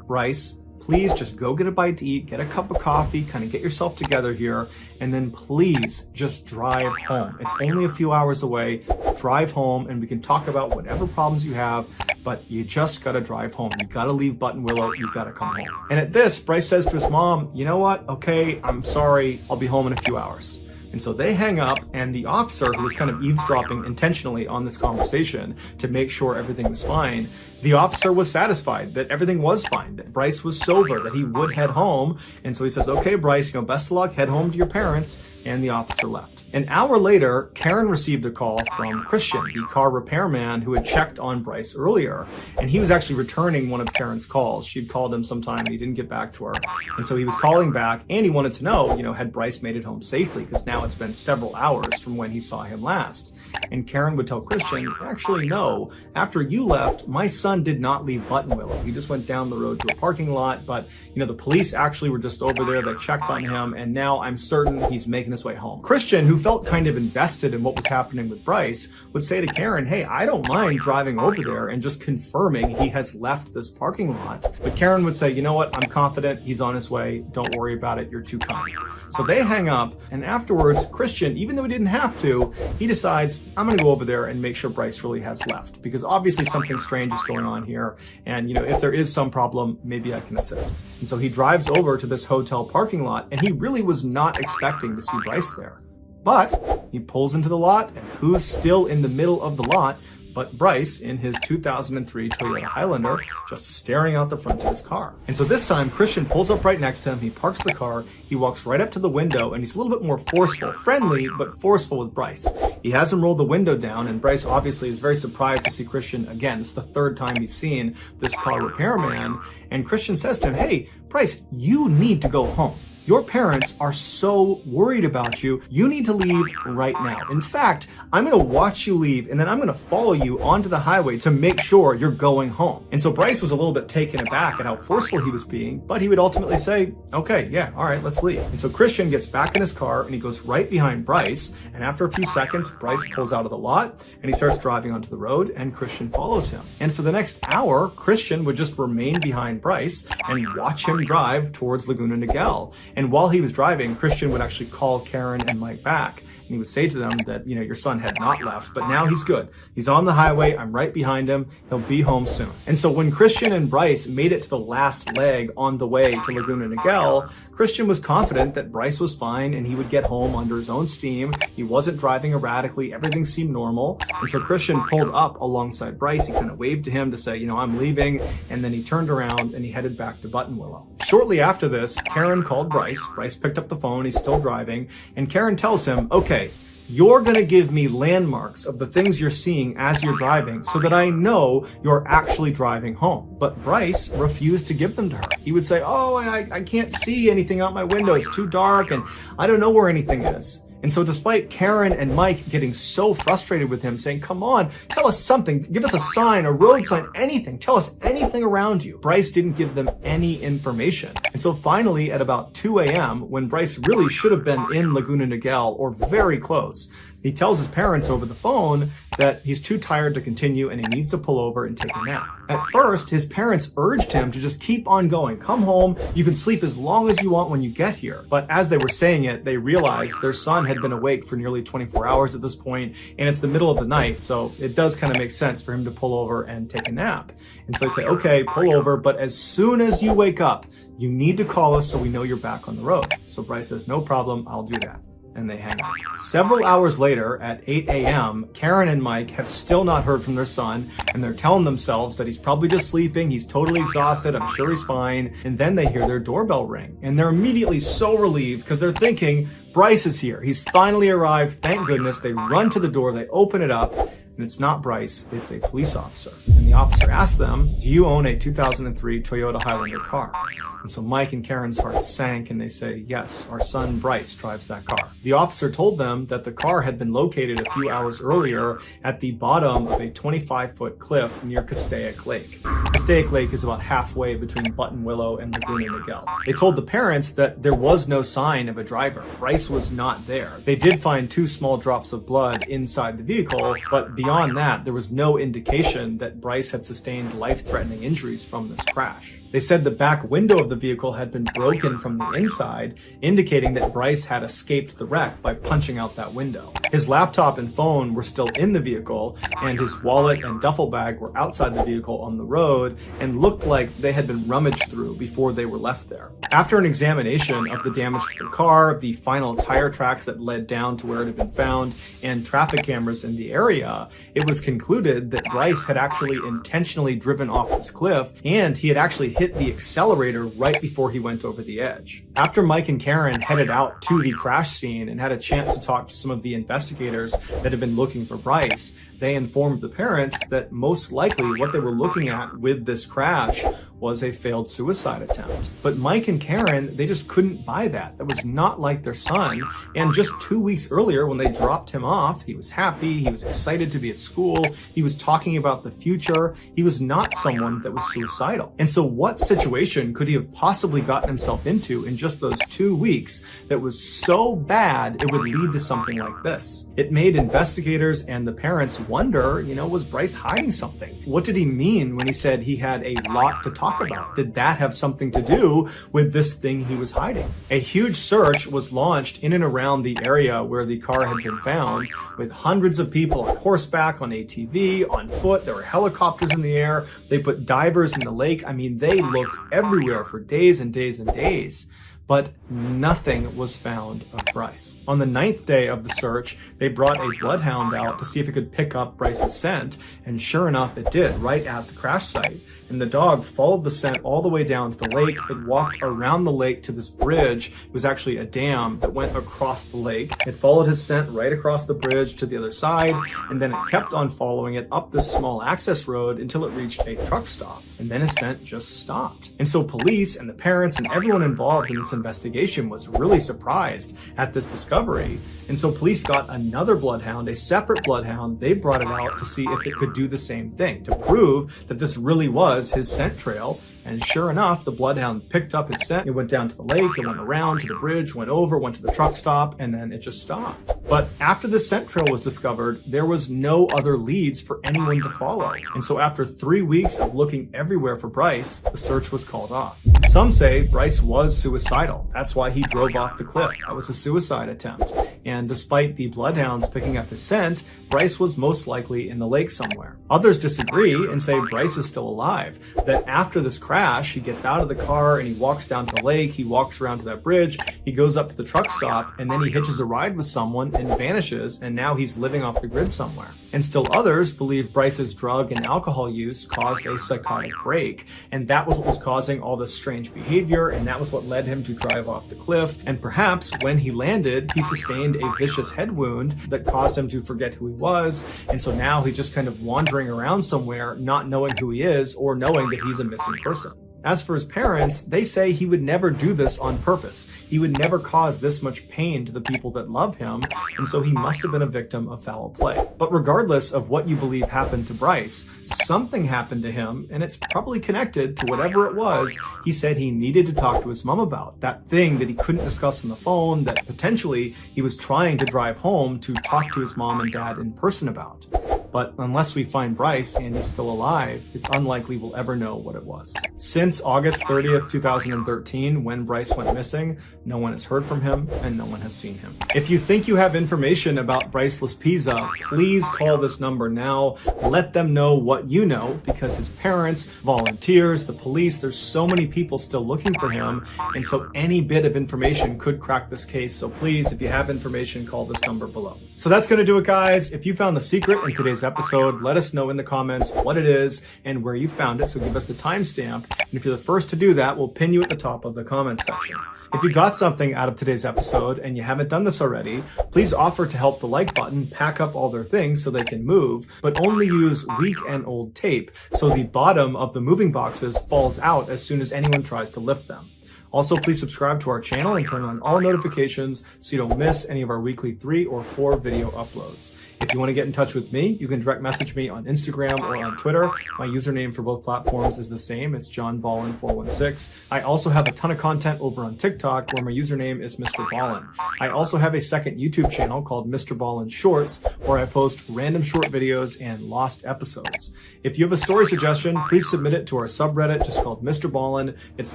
"Bryce, please just go get a bite to eat, get a cup of coffee, kind of get yourself together here, and then please just drive home. It's only a few hours away. Drive home and we can talk about whatever problems you have, but you just gotta drive home. You gotta leave Buttonwillow, you gotta come home." And at this, Bryce says to his mom, "You know what? Okay, I'm sorry. I'll be home in a few hours." And so they hang up, and the officer, who was kind of eavesdropping intentionally on this conversation to make sure everything was fine, the officer was satisfied that everything was fine, that Bryce was sober, that he would head home. And so he says, okay, Bryce, best of luck, head home to your parents. And the officer left. An hour later, Karen received a call from Christian, the car repairman who had checked on Bryce earlier. And he was actually returning one of Karen's calls. She'd called him sometime and he didn't get back to her. And so he was calling back, and he wanted to know, had Bryce made it home safely? Because now it's been several hours from when he saw him last. And Karen would tell Christian, actually, no. After you left, my son did not leave Buttonwillow. He just went down the road to a parking lot, but, the police actually were just over there. They checked on him, and now I'm certain he's making his way home. Christian, who felt kind of invested in what was happening with Bryce, would say to Karen, hey, I don't mind driving over there and just confirming he has left this parking lot. But Karen would say, you know what? I'm confident he's on his way. Don't worry about it. You're too kind. So they hang up, and afterwards, Christian, even though he didn't have to, he decides, I'm going to go over there and make sure Bryce really has left, because obviously something strange is going on here. And, if there is some problem, maybe I can assist. And so he drives over to this hotel parking lot, and he really was not expecting to see Bryce there. But he pulls into the lot, and who's still in the middle of the lot but Bryce in his 2003 Toyota Highlander, just staring out the front of his car. And so this time, Christian pulls up right next to him, he parks the car, he walks right up to the window, and he's a little bit more forceful, friendly, but forceful with Bryce. He has him roll the window down, and Bryce obviously is very surprised to see Christian again. It's the third time he's seen this car repairman, and Christian says to him, hey, Bryce, you need to go home. Your parents are so worried about you. You need to leave right now. In fact, I'm going to watch you leave, and then I'm going to follow you onto the highway to make sure you're going home. And so Bryce was a little bit taken aback at how forceful he was being, but he would ultimately say, okay, yeah, all right, let's leave. And so Christian gets back in his car, and he goes right behind Bryce. And after a few seconds, Bryce pulls out of the lot, and he starts driving onto the road, and Christian follows him. And for the next hour, Christian would just remain behind Bryce and watch him drive towards Laguna Niguel. And while he was driving, Christian would actually call Karen and Mike back. And he would say to them that, your son had not left, but now he's good. He's on the highway. I'm right behind him. He'll be home soon. And so when Christian and Bryce made it to the last leg on the way to Laguna Niguel, Christian was confident that Bryce was fine and he would get home under his own steam. He wasn't driving erratically. Everything seemed normal. And so Christian pulled up alongside Bryce. He kind of waved to him to say, I'm leaving. And then he turned around and he headed back to Buttonwillow. Shortly after this, Karen called Bryce. Bryce picked up the phone. He's still driving. And Karen tells him, okay, you're going to give me landmarks of the things you're seeing as you're driving so that I know you're actually driving home. But Bryce refused to give them to her. He would say, oh, I can't see anything out my window. It's too dark and I don't know where anything is. And so despite Karen and Mike getting so frustrated with him, saying, come on, tell us something, give us a sign, a road sign, anything, tell us anything around you, Bryce didn't give them any information. And so finally, at about 2 a.m., when Bryce really should have been in Laguna Niguel or very close, he tells his parents over the phone that he's too tired to continue and he needs to pull over and take a nap. At first, his parents urged him to just keep on going. Come home. You can sleep as long as you want when you get here. But as they were saying it, they realized their son had been awake for nearly 24 hours at this point, and it's the middle of the night, so it does kind of make sense for him to pull over and take a nap. And so they say, okay, pull over, but as soon as you wake up, you need to call us so we know you're back on the road. So Bryce says, no problem, I'll do that. And they hang up. Several hours later, at 8 a.m., Karen and Mike have still not heard from their son, and they're telling themselves that he's probably just sleeping, he's totally exhausted, I'm sure he's fine. And then they hear their doorbell ring, and they're immediately so relieved because they're thinking, Bryce is here. He's finally arrived, thank goodness. They run to the door, they open it up, and it's not Bryce, it's a police officer. And the officer asks them, do you own a 2003 Toyota Highlander car? And so Mike and Karen's hearts sank and they say, yes, our son Bryce drives that car. The officer told them that the car had been located a few hours earlier at the bottom of a 25-foot cliff near Castaic Lake. Castaic Lake is about halfway between Buttonwillow and Laguna Niguel. They told the parents that there was no sign of a driver. Bryce was not there. They did find 2 small drops of blood inside the vehicle, but beyond that, there was no indication that Bryce had sustained life-threatening injuries from this crash. They said the back window of the vehicle had been broken from the inside, indicating that Bryce had escaped the wreck by punching out that window. His laptop and phone were still in the vehicle, and his wallet and duffel bag were outside the vehicle on the road and looked like they had been rummaged through before they were left there. After an examination of the damage to the car, the final tire tracks that led down to where it had been found, and traffic cameras in the area, it was concluded that Bryce had actually intentionally driven off this cliff, and he had actually hit the accelerator right before he went over the edge. After Mike and Karen headed out to the crash scene and had a chance to talk to some of the investigators that had been looking for Bryce, they informed the parents that most likely what they were looking at with this crash was a failed suicide attempt. But Mike and Karen, they just couldn't buy that. That was not like their son. And just 2 weeks earlier, when they dropped him off, he was happy, he was excited to be at school, he was talking about the future. He was not someone that was suicidal. And so what situation could he have possibly gotten himself into in just those 2 weeks that was so bad it would lead to something like this? It made investigators and the parents wonder, was Bryce hiding something? What did he mean when he said he had a lot to talk about? Did that have something to do with this thing he was hiding? A huge search was launched in and around the area where the car had been found, with hundreds of people on horseback, on ATV, on foot. There were helicopters in the air. They put divers in the lake. I mean, they looked everywhere for days and days and days. But nothing was found of Bryce. On the 9th day of the search, they brought a bloodhound out to see if it could pick up Bryce's scent, and sure enough, it did, right at the crash site. And the dog followed the scent all the way down to the lake. It walked around the lake to this bridge. It was actually a dam that went across the lake. It followed his scent right across the bridge to the other side, and then it kept on following it up this small access road until it reached a truck stop. And then his scent just stopped. And so police and the parents and everyone involved in this investigation was really surprised at this discovery. And so police got another bloodhound, a separate bloodhound. They brought it out to see if it could do the same thing, to prove that this really was his scent trail. And sure enough, the bloodhound picked up his scent. It went down to the lake, it went around to the bridge, went over, went to the truck stop, and then it just stopped. But after the scent trail was discovered, there was no other leads for anyone to follow. And so after 3 weeks of looking everywhere for Bryce, the search was called off. Some say Bryce was suicidal. That's why he drove off the cliff. That was a suicide attempt. And despite the bloodhounds picking up his scent, Bryce was most likely in the lake somewhere. Others disagree and say Bryce is still alive, that after this crash, he gets out of the car and he walks down to the lake, he walks around to that bridge, he goes up to the truck stop, and then he hitches a ride with someone and vanishes, and now he's living off the grid somewhere. And still others believe Bryce's drug and alcohol use caused a psychotic break, and that was what was causing all this strange behavior, and that was what led him to drive off the cliff. And perhaps when he landed, he sustained a vicious head wound that caused him to forget who he was, and so now he's just kind of wandering around somewhere, not knowing who he is or knowing that he's a missing person. As for his parents, they say he would never do this on purpose. He would never cause this much pain to the people that love him, and so he must have been a victim of foul play. But regardless of what you believe happened to Bryce, something happened to him, and it's probably connected to whatever it was he said he needed to talk to his mom about. That thing that he couldn't discuss on the phone, that potentially he was trying to drive home to talk to his mom and dad in person about. But unless we find Bryce and he's still alive, it's unlikely we'll ever know what it was. Since August 30th, 2013, when Bryce went missing, no one has heard from him and no one has seen him. If you think you have information about Bryce Laspisa, please call this number now. Let them know what you know, because his parents, volunteers, the police, there's so many people still looking for him, and so any bit of information could crack this case. So please, if you have information, call this number below. So that's going to do it, guys. If you found the secret in today's episode, let us know in the comments what it is and where you found it, so give us the timestamp, and if you're the first to do that, we'll pin you at the top of the comments section. If you got something out of today's episode and you haven't done this already, please offer to help the like button pack up all their things so they can move, but only use weak and old tape so the bottom of the moving boxes falls out as soon as anyone tries to lift them. Also, please subscribe to our channel and turn on all notifications so you don't miss any of our weekly 3 or 4 video uploads. If you want to get in touch with me, you can direct message me on Instagram or on Twitter. My username for both platforms is the same. It's JohnBallen416. I also have a ton of content over on TikTok where my username is MrBallen. I also have a second YouTube channel called MrBallen Shorts where I post random short videos and lost episodes. If you have a story suggestion, please submit it to our subreddit just called MrBallen. It's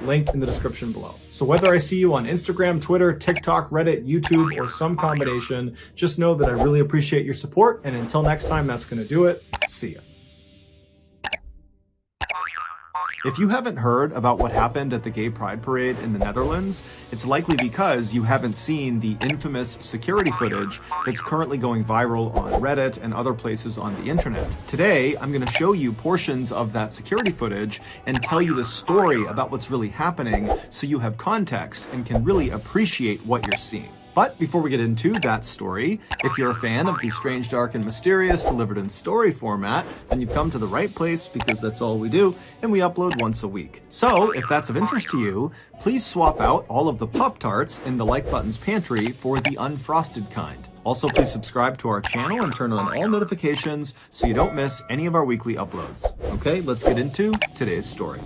linked in the description below. So whether I see you on Instagram, Twitter, TikTok, Reddit, YouTube, or some combination, just know that I really appreciate your support. And until next time, that's going to do it. See ya. If you haven't heard about what happened at the Gay Pride Parade in the Netherlands, it's likely because you haven't seen the infamous security footage that's currently going viral on Reddit and other places on the internet. Today, I'm going to show you portions of that security footage and tell you the story about what's really happening so you have context and can really appreciate what you're seeing. But before we get into that story, if you're a fan of the strange, dark, and mysterious delivered in story format, then you've come to the right place because that's all we do, and we upload once a week. So if that's of interest to you, please swap out all of the Pop-Tarts in the like button's pantry for the unfrosted kind. Also, please subscribe to our channel and turn on all notifications so you don't miss any of our weekly uploads. Okay, let's get into today's story.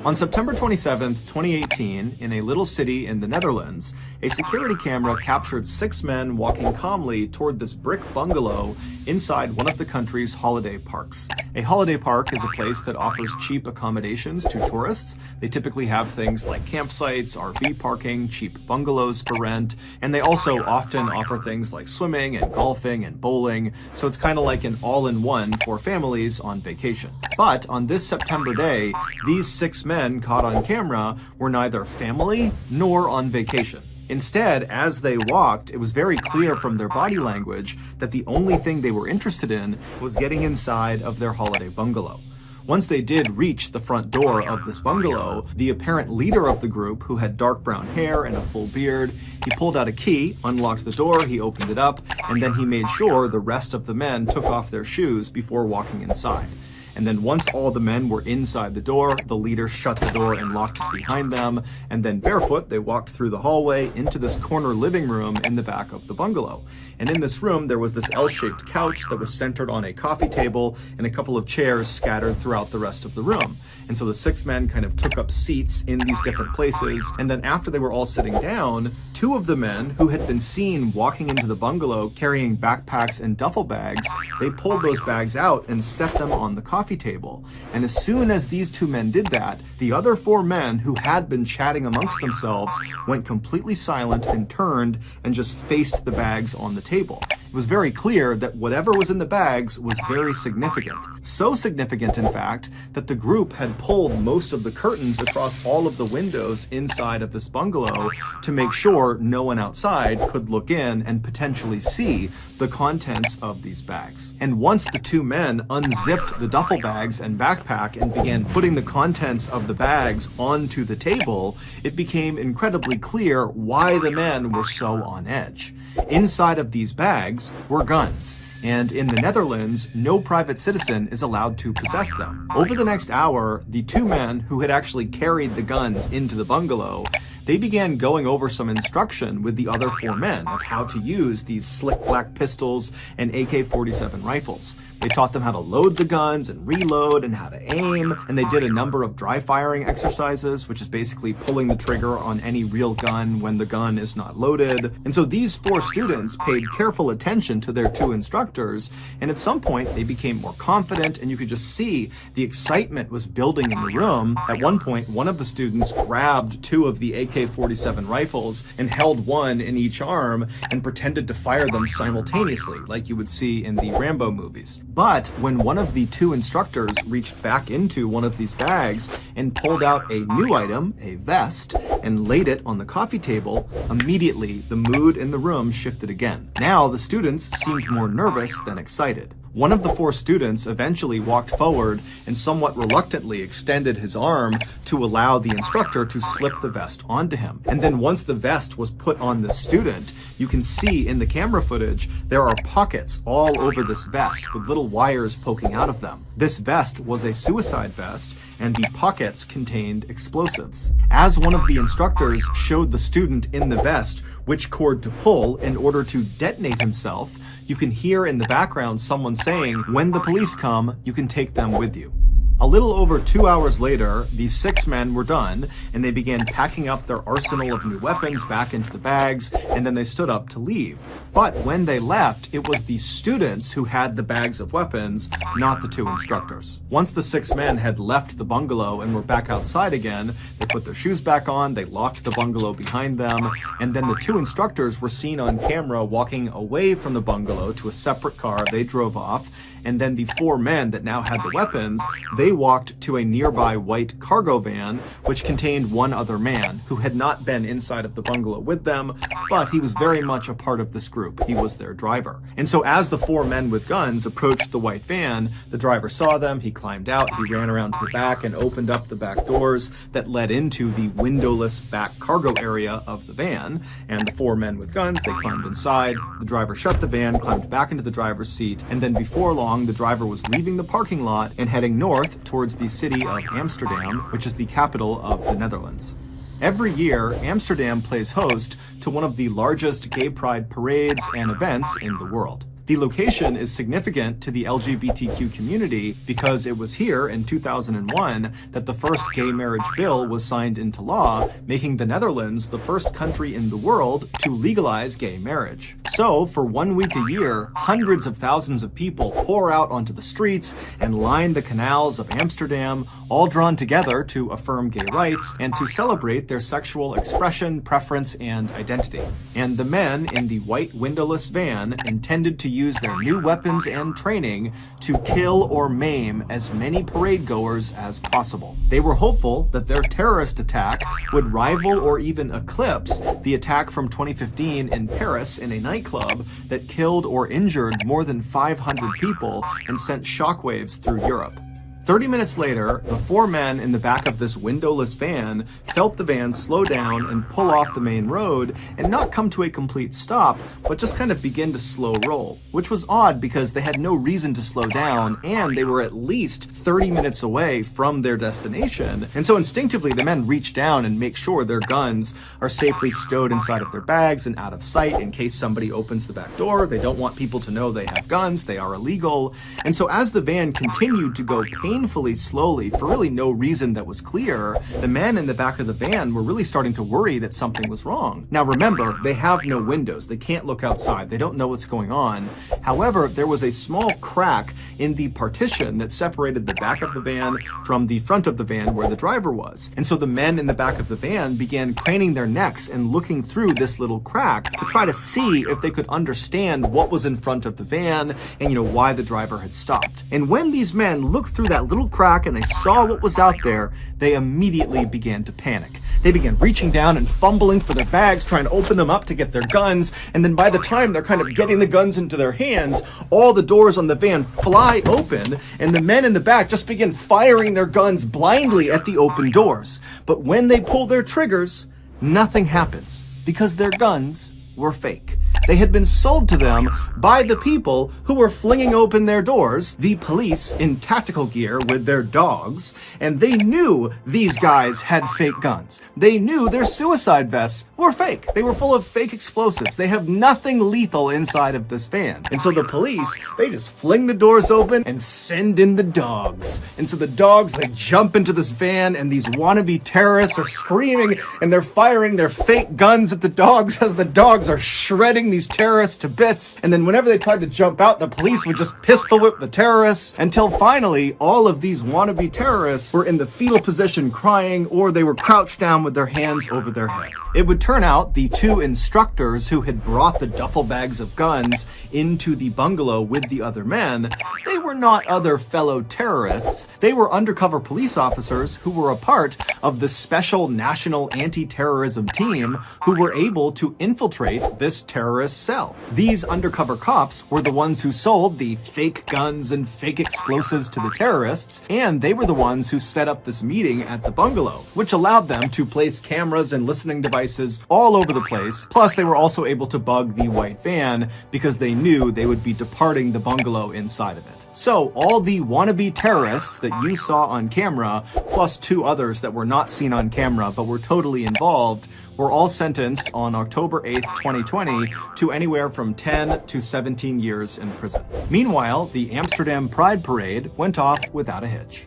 On September 27, 2018, in a little city in the Netherlands, a security camera captured 6 men walking calmly toward this brick bungalow inside one of the country's holiday parks. A holiday park is a place that offers cheap accommodations to tourists. They typically have things like campsites, RV parking, cheap bungalows for rent, and they also often offer things like swimming and golfing and bowling, so it's kind of like an all-in-one for families on vacation. But on this September day, these 6 men caught on camera were neither family nor on vacation. Instead, as they walked, it was very clear from their body language that the only thing they were interested in was getting inside of their holiday bungalow. Once they did reach the front door of this bungalow, the apparent leader of the group, who had dark brown hair and a full beard, he pulled out a key, unlocked the door, he opened it up, and then he made sure the rest of the men took off their shoes before walking inside. And then once all the men were inside the door, the leader shut the door and locked it behind them. And then barefoot, they walked through the hallway into this corner living room in the back of the bungalow. And in this room, there was this L-shaped couch that was centered on a coffee table and a couple of chairs scattered throughout the rest of the room. And so the 6 men kind of took up seats in these different places. And then after they were all sitting down, 2 of the men who had been seen walking into the bungalow carrying backpacks and duffel bags, they pulled those bags out and set them on the coffee table. And as soon as these 2 men did that, the other 4 men who had been chatting amongst themselves went completely silent and turned and just faced the bags on the table. It was very clear that whatever was in the bags was very significant. So significant, in fact, that the group had pulled most of the curtains across all of the windows inside of this bungalow to make sure no one outside could look in and potentially see the contents of these bags. And once the 2 men unzipped the duffel bags and backpack and began putting the contents of the bags onto the table, it became incredibly clear why the men were so on edge. Inside of these bags were guns. And in the Netherlands, no private citizen is allowed to possess them. Over the next hour, the 2 men who had actually carried the guns into the bungalow, they began going over some instruction with the other 4 men of how to use these slick black pistols and AK-47 rifles. They taught them how to load the guns and reload and how to aim, and they did a number of dry firing exercises, which is basically pulling the trigger on any real gun when the gun is not loaded. And so these 4 students paid careful attention to their 2 instructors, and at some point they became more confident, and you could just see the excitement was building in the room. At one point, one of the students grabbed 2 of the AK-47 rifles and held one in each arm and pretended to fire them simultaneously, like you would see in the Rambo movies. But when one of the 2 instructors reached back into one of these bags and pulled out a new item, a vest, and laid it on the coffee table, immediately the mood in the room shifted again. Now the students seemed more nervous than excited. One of the 4 students eventually walked forward and somewhat reluctantly extended his arm to allow the instructor to slip the vest onto him. And then once the vest was put on the student, you can see in the camera footage there are pockets all over this vest with little wires poking out of them. This vest was a suicide vest, and the pockets contained explosives. As one of the instructors showed the student in the vest which cord to pull in order to detonate himself, you can hear in the background someone saying, "When the police come, you can take them with you." A little over 2 hours later, these 6 men were done, and they began packing up their arsenal of new weapons back into the bags, and then they stood up to leave. But when they left, it was the students who had the bags of weapons, not the 2 instructors. Once the 6 men had left the bungalow and were back outside again, they put their shoes back on, they locked the bungalow behind them, and then the 2 instructors were seen on camera walking away from the bungalow to a separate car. They drove off, and then the 4 men that now had the weapons, they walked to a nearby white cargo van, which contained one other man who had not been inside of the bungalow with them, but he was very much a part of this group. He was their driver. And so as the 4 men with guns approached the white van, the driver saw them, he climbed out, he ran around to the back and opened up the back doors that led into the windowless back cargo area of the van, and the 4 men with guns, they climbed inside, the driver shut the van, climbed back into the driver's seat, and then before long, the driver was leaving the parking lot and heading north towards the city of Amsterdam, which is the capital of the Netherlands. Every year, Amsterdam plays host to one of the largest gay pride parades and events in the world. The location is significant to the LGBTQ community because it was here in 2001 that the first gay marriage bill was signed into law, making the Netherlands the first country in the world to legalize gay marriage. So, for 1 week a year, hundreds of thousands of people pour out onto the streets and line the canals of Amsterdam, all drawn together to affirm gay rights and to celebrate their sexual expression, preference, and identity. And the men in the white windowless van intended to use their new weapons and training to kill or maim as many parade goers as possible. They were hopeful that their terrorist attack would rival or even eclipse the attack from 2015 in Paris in a nightclub that killed or injured more than 500 people and sent shockwaves through Europe. 30 minutes later, the 4 men in the back of this windowless van felt the van slow down and pull off the main road and not come to a complete stop, but just kind of begin to slow roll, which was odd because they had no reason to slow down and they were at least 30 minutes away from their destination. And so instinctively, the men reach down and make sure their guns are safely stowed inside of their bags and out of sight in case somebody opens the back door. They don't want people to know they have guns. They are illegal. And so as the van continued to go painfully slowly for really no reason that was clear, the men in the back of the van were really starting to worry that something was wrong. Now remember, they have no windows. They can't look outside. They don't know what's going on. However, there was a small crack in the partition that separated the back of the van from the front of the van where the driver was. And so the men in the back of the van began craning their necks and looking through this little crack to try to see if they could understand what was in front of the van and, why the driver had stopped. And when these men looked through that little crack and they saw what was out there, they immediately began to panic. They began reaching down and fumbling for their bags, trying to open them up to get their guns, and then by the time they're kind of getting the guns into their hands, all the doors on the van fly open, and the men in the back just begin firing their guns blindly at the open doors. But when they pull their triggers, nothing happens, because their guns were fake. They had been sold to them by the people who were flinging open their doors, the police in tactical gear with their dogs, and they knew these guys had fake guns. They knew their suicide vests were fake. They were full of fake explosives. They have nothing lethal inside of this van. And so the police, they just fling the doors open and send in the dogs. And so the dogs, they jump into this van, and these wannabe terrorists are screaming, and they're firing their fake guns at the dogs as the dogs are shredding these terrorists to bits. And then whenever they tried to jump out, the police would just pistol whip the terrorists until finally all of these wannabe terrorists were in the fetal position crying, or they were crouched down with their hands over their head. It would turn out the two instructors who had brought the duffel bags of guns into the bungalow with the other men, they were not other fellow terrorists. They were undercover police officers who were a part of the special national anti-terrorism team who were able to infiltrate this terrorist cell. These undercover cops were the ones who sold the fake guns and fake explosives to the terrorists, and they were the ones who set up this meeting at the bungalow, which allowed them to place cameras and listening devices all over the place. Plus, they were also able to bug the white van because they knew they would be departing the bungalow inside of it. So all the wannabe terrorists that you saw on camera, plus two others that were not seen on camera but were totally involved, were all sentenced on October 8th, 2020 to anywhere from 10 to 17 years in prison. Meanwhile, the Amsterdam Pride Parade went off without a hitch.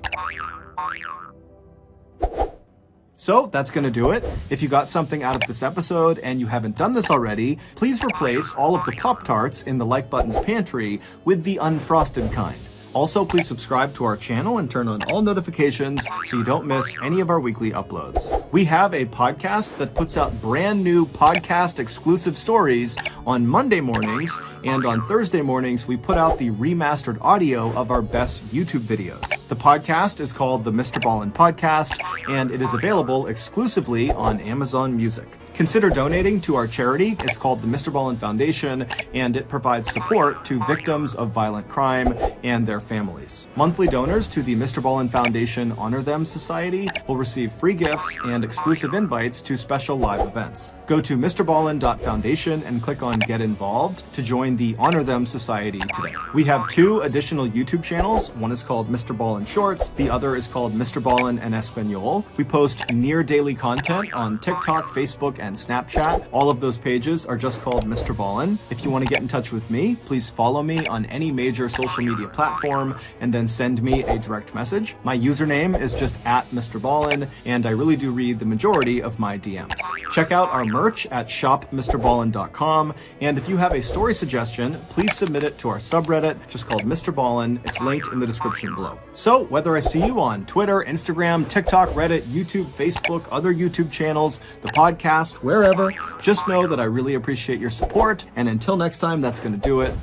So that's going to do it. If you got something out of this episode and you haven't done this already, please replace all of the Pop-Tarts in the like button's pantry with the unfrosted kind. Also, please subscribe to our channel and turn on all notifications so you don't miss any of our weekly uploads. We have a podcast that puts out brand new podcast exclusive stories on Monday mornings, and on Thursday mornings we put out the remastered audio of our best YouTube videos. The podcast is called the MrBallen Podcast, and it is available exclusively on Amazon Music. Consider donating to our charity. It's called the MrBallen Foundation, and it provides support to victims of violent crime and their families. Monthly donors to the MrBallen Foundation Honor Them Society will receive free gifts and exclusive invites to special live events. Go to MrBallen.Foundation and click on Get Involved to join the Honor Them Society today. We have two additional YouTube channels. One is called MrBallen Shorts. The other is called MrBallen en Espanol. We post near daily content on TikTok, Facebook, and Snapchat. All of those pages are just called MrBallen. If you want to get in touch with me, please follow me on any major social media platform and then send me a direct message. My username is just @MrBallen, and I really do read the majority of my DMs. Check out our merch at shopmrballen.com, and if you have a story suggestion, please submit it to our subreddit just called MrBallen. It's linked in the description below. So whether I see you on Twitter, Instagram, TikTok, Reddit, YouTube, Facebook, other YouTube channels, the podcast, wherever, just know that I really appreciate your support, and until next time, that's going to do it.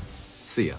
See ya.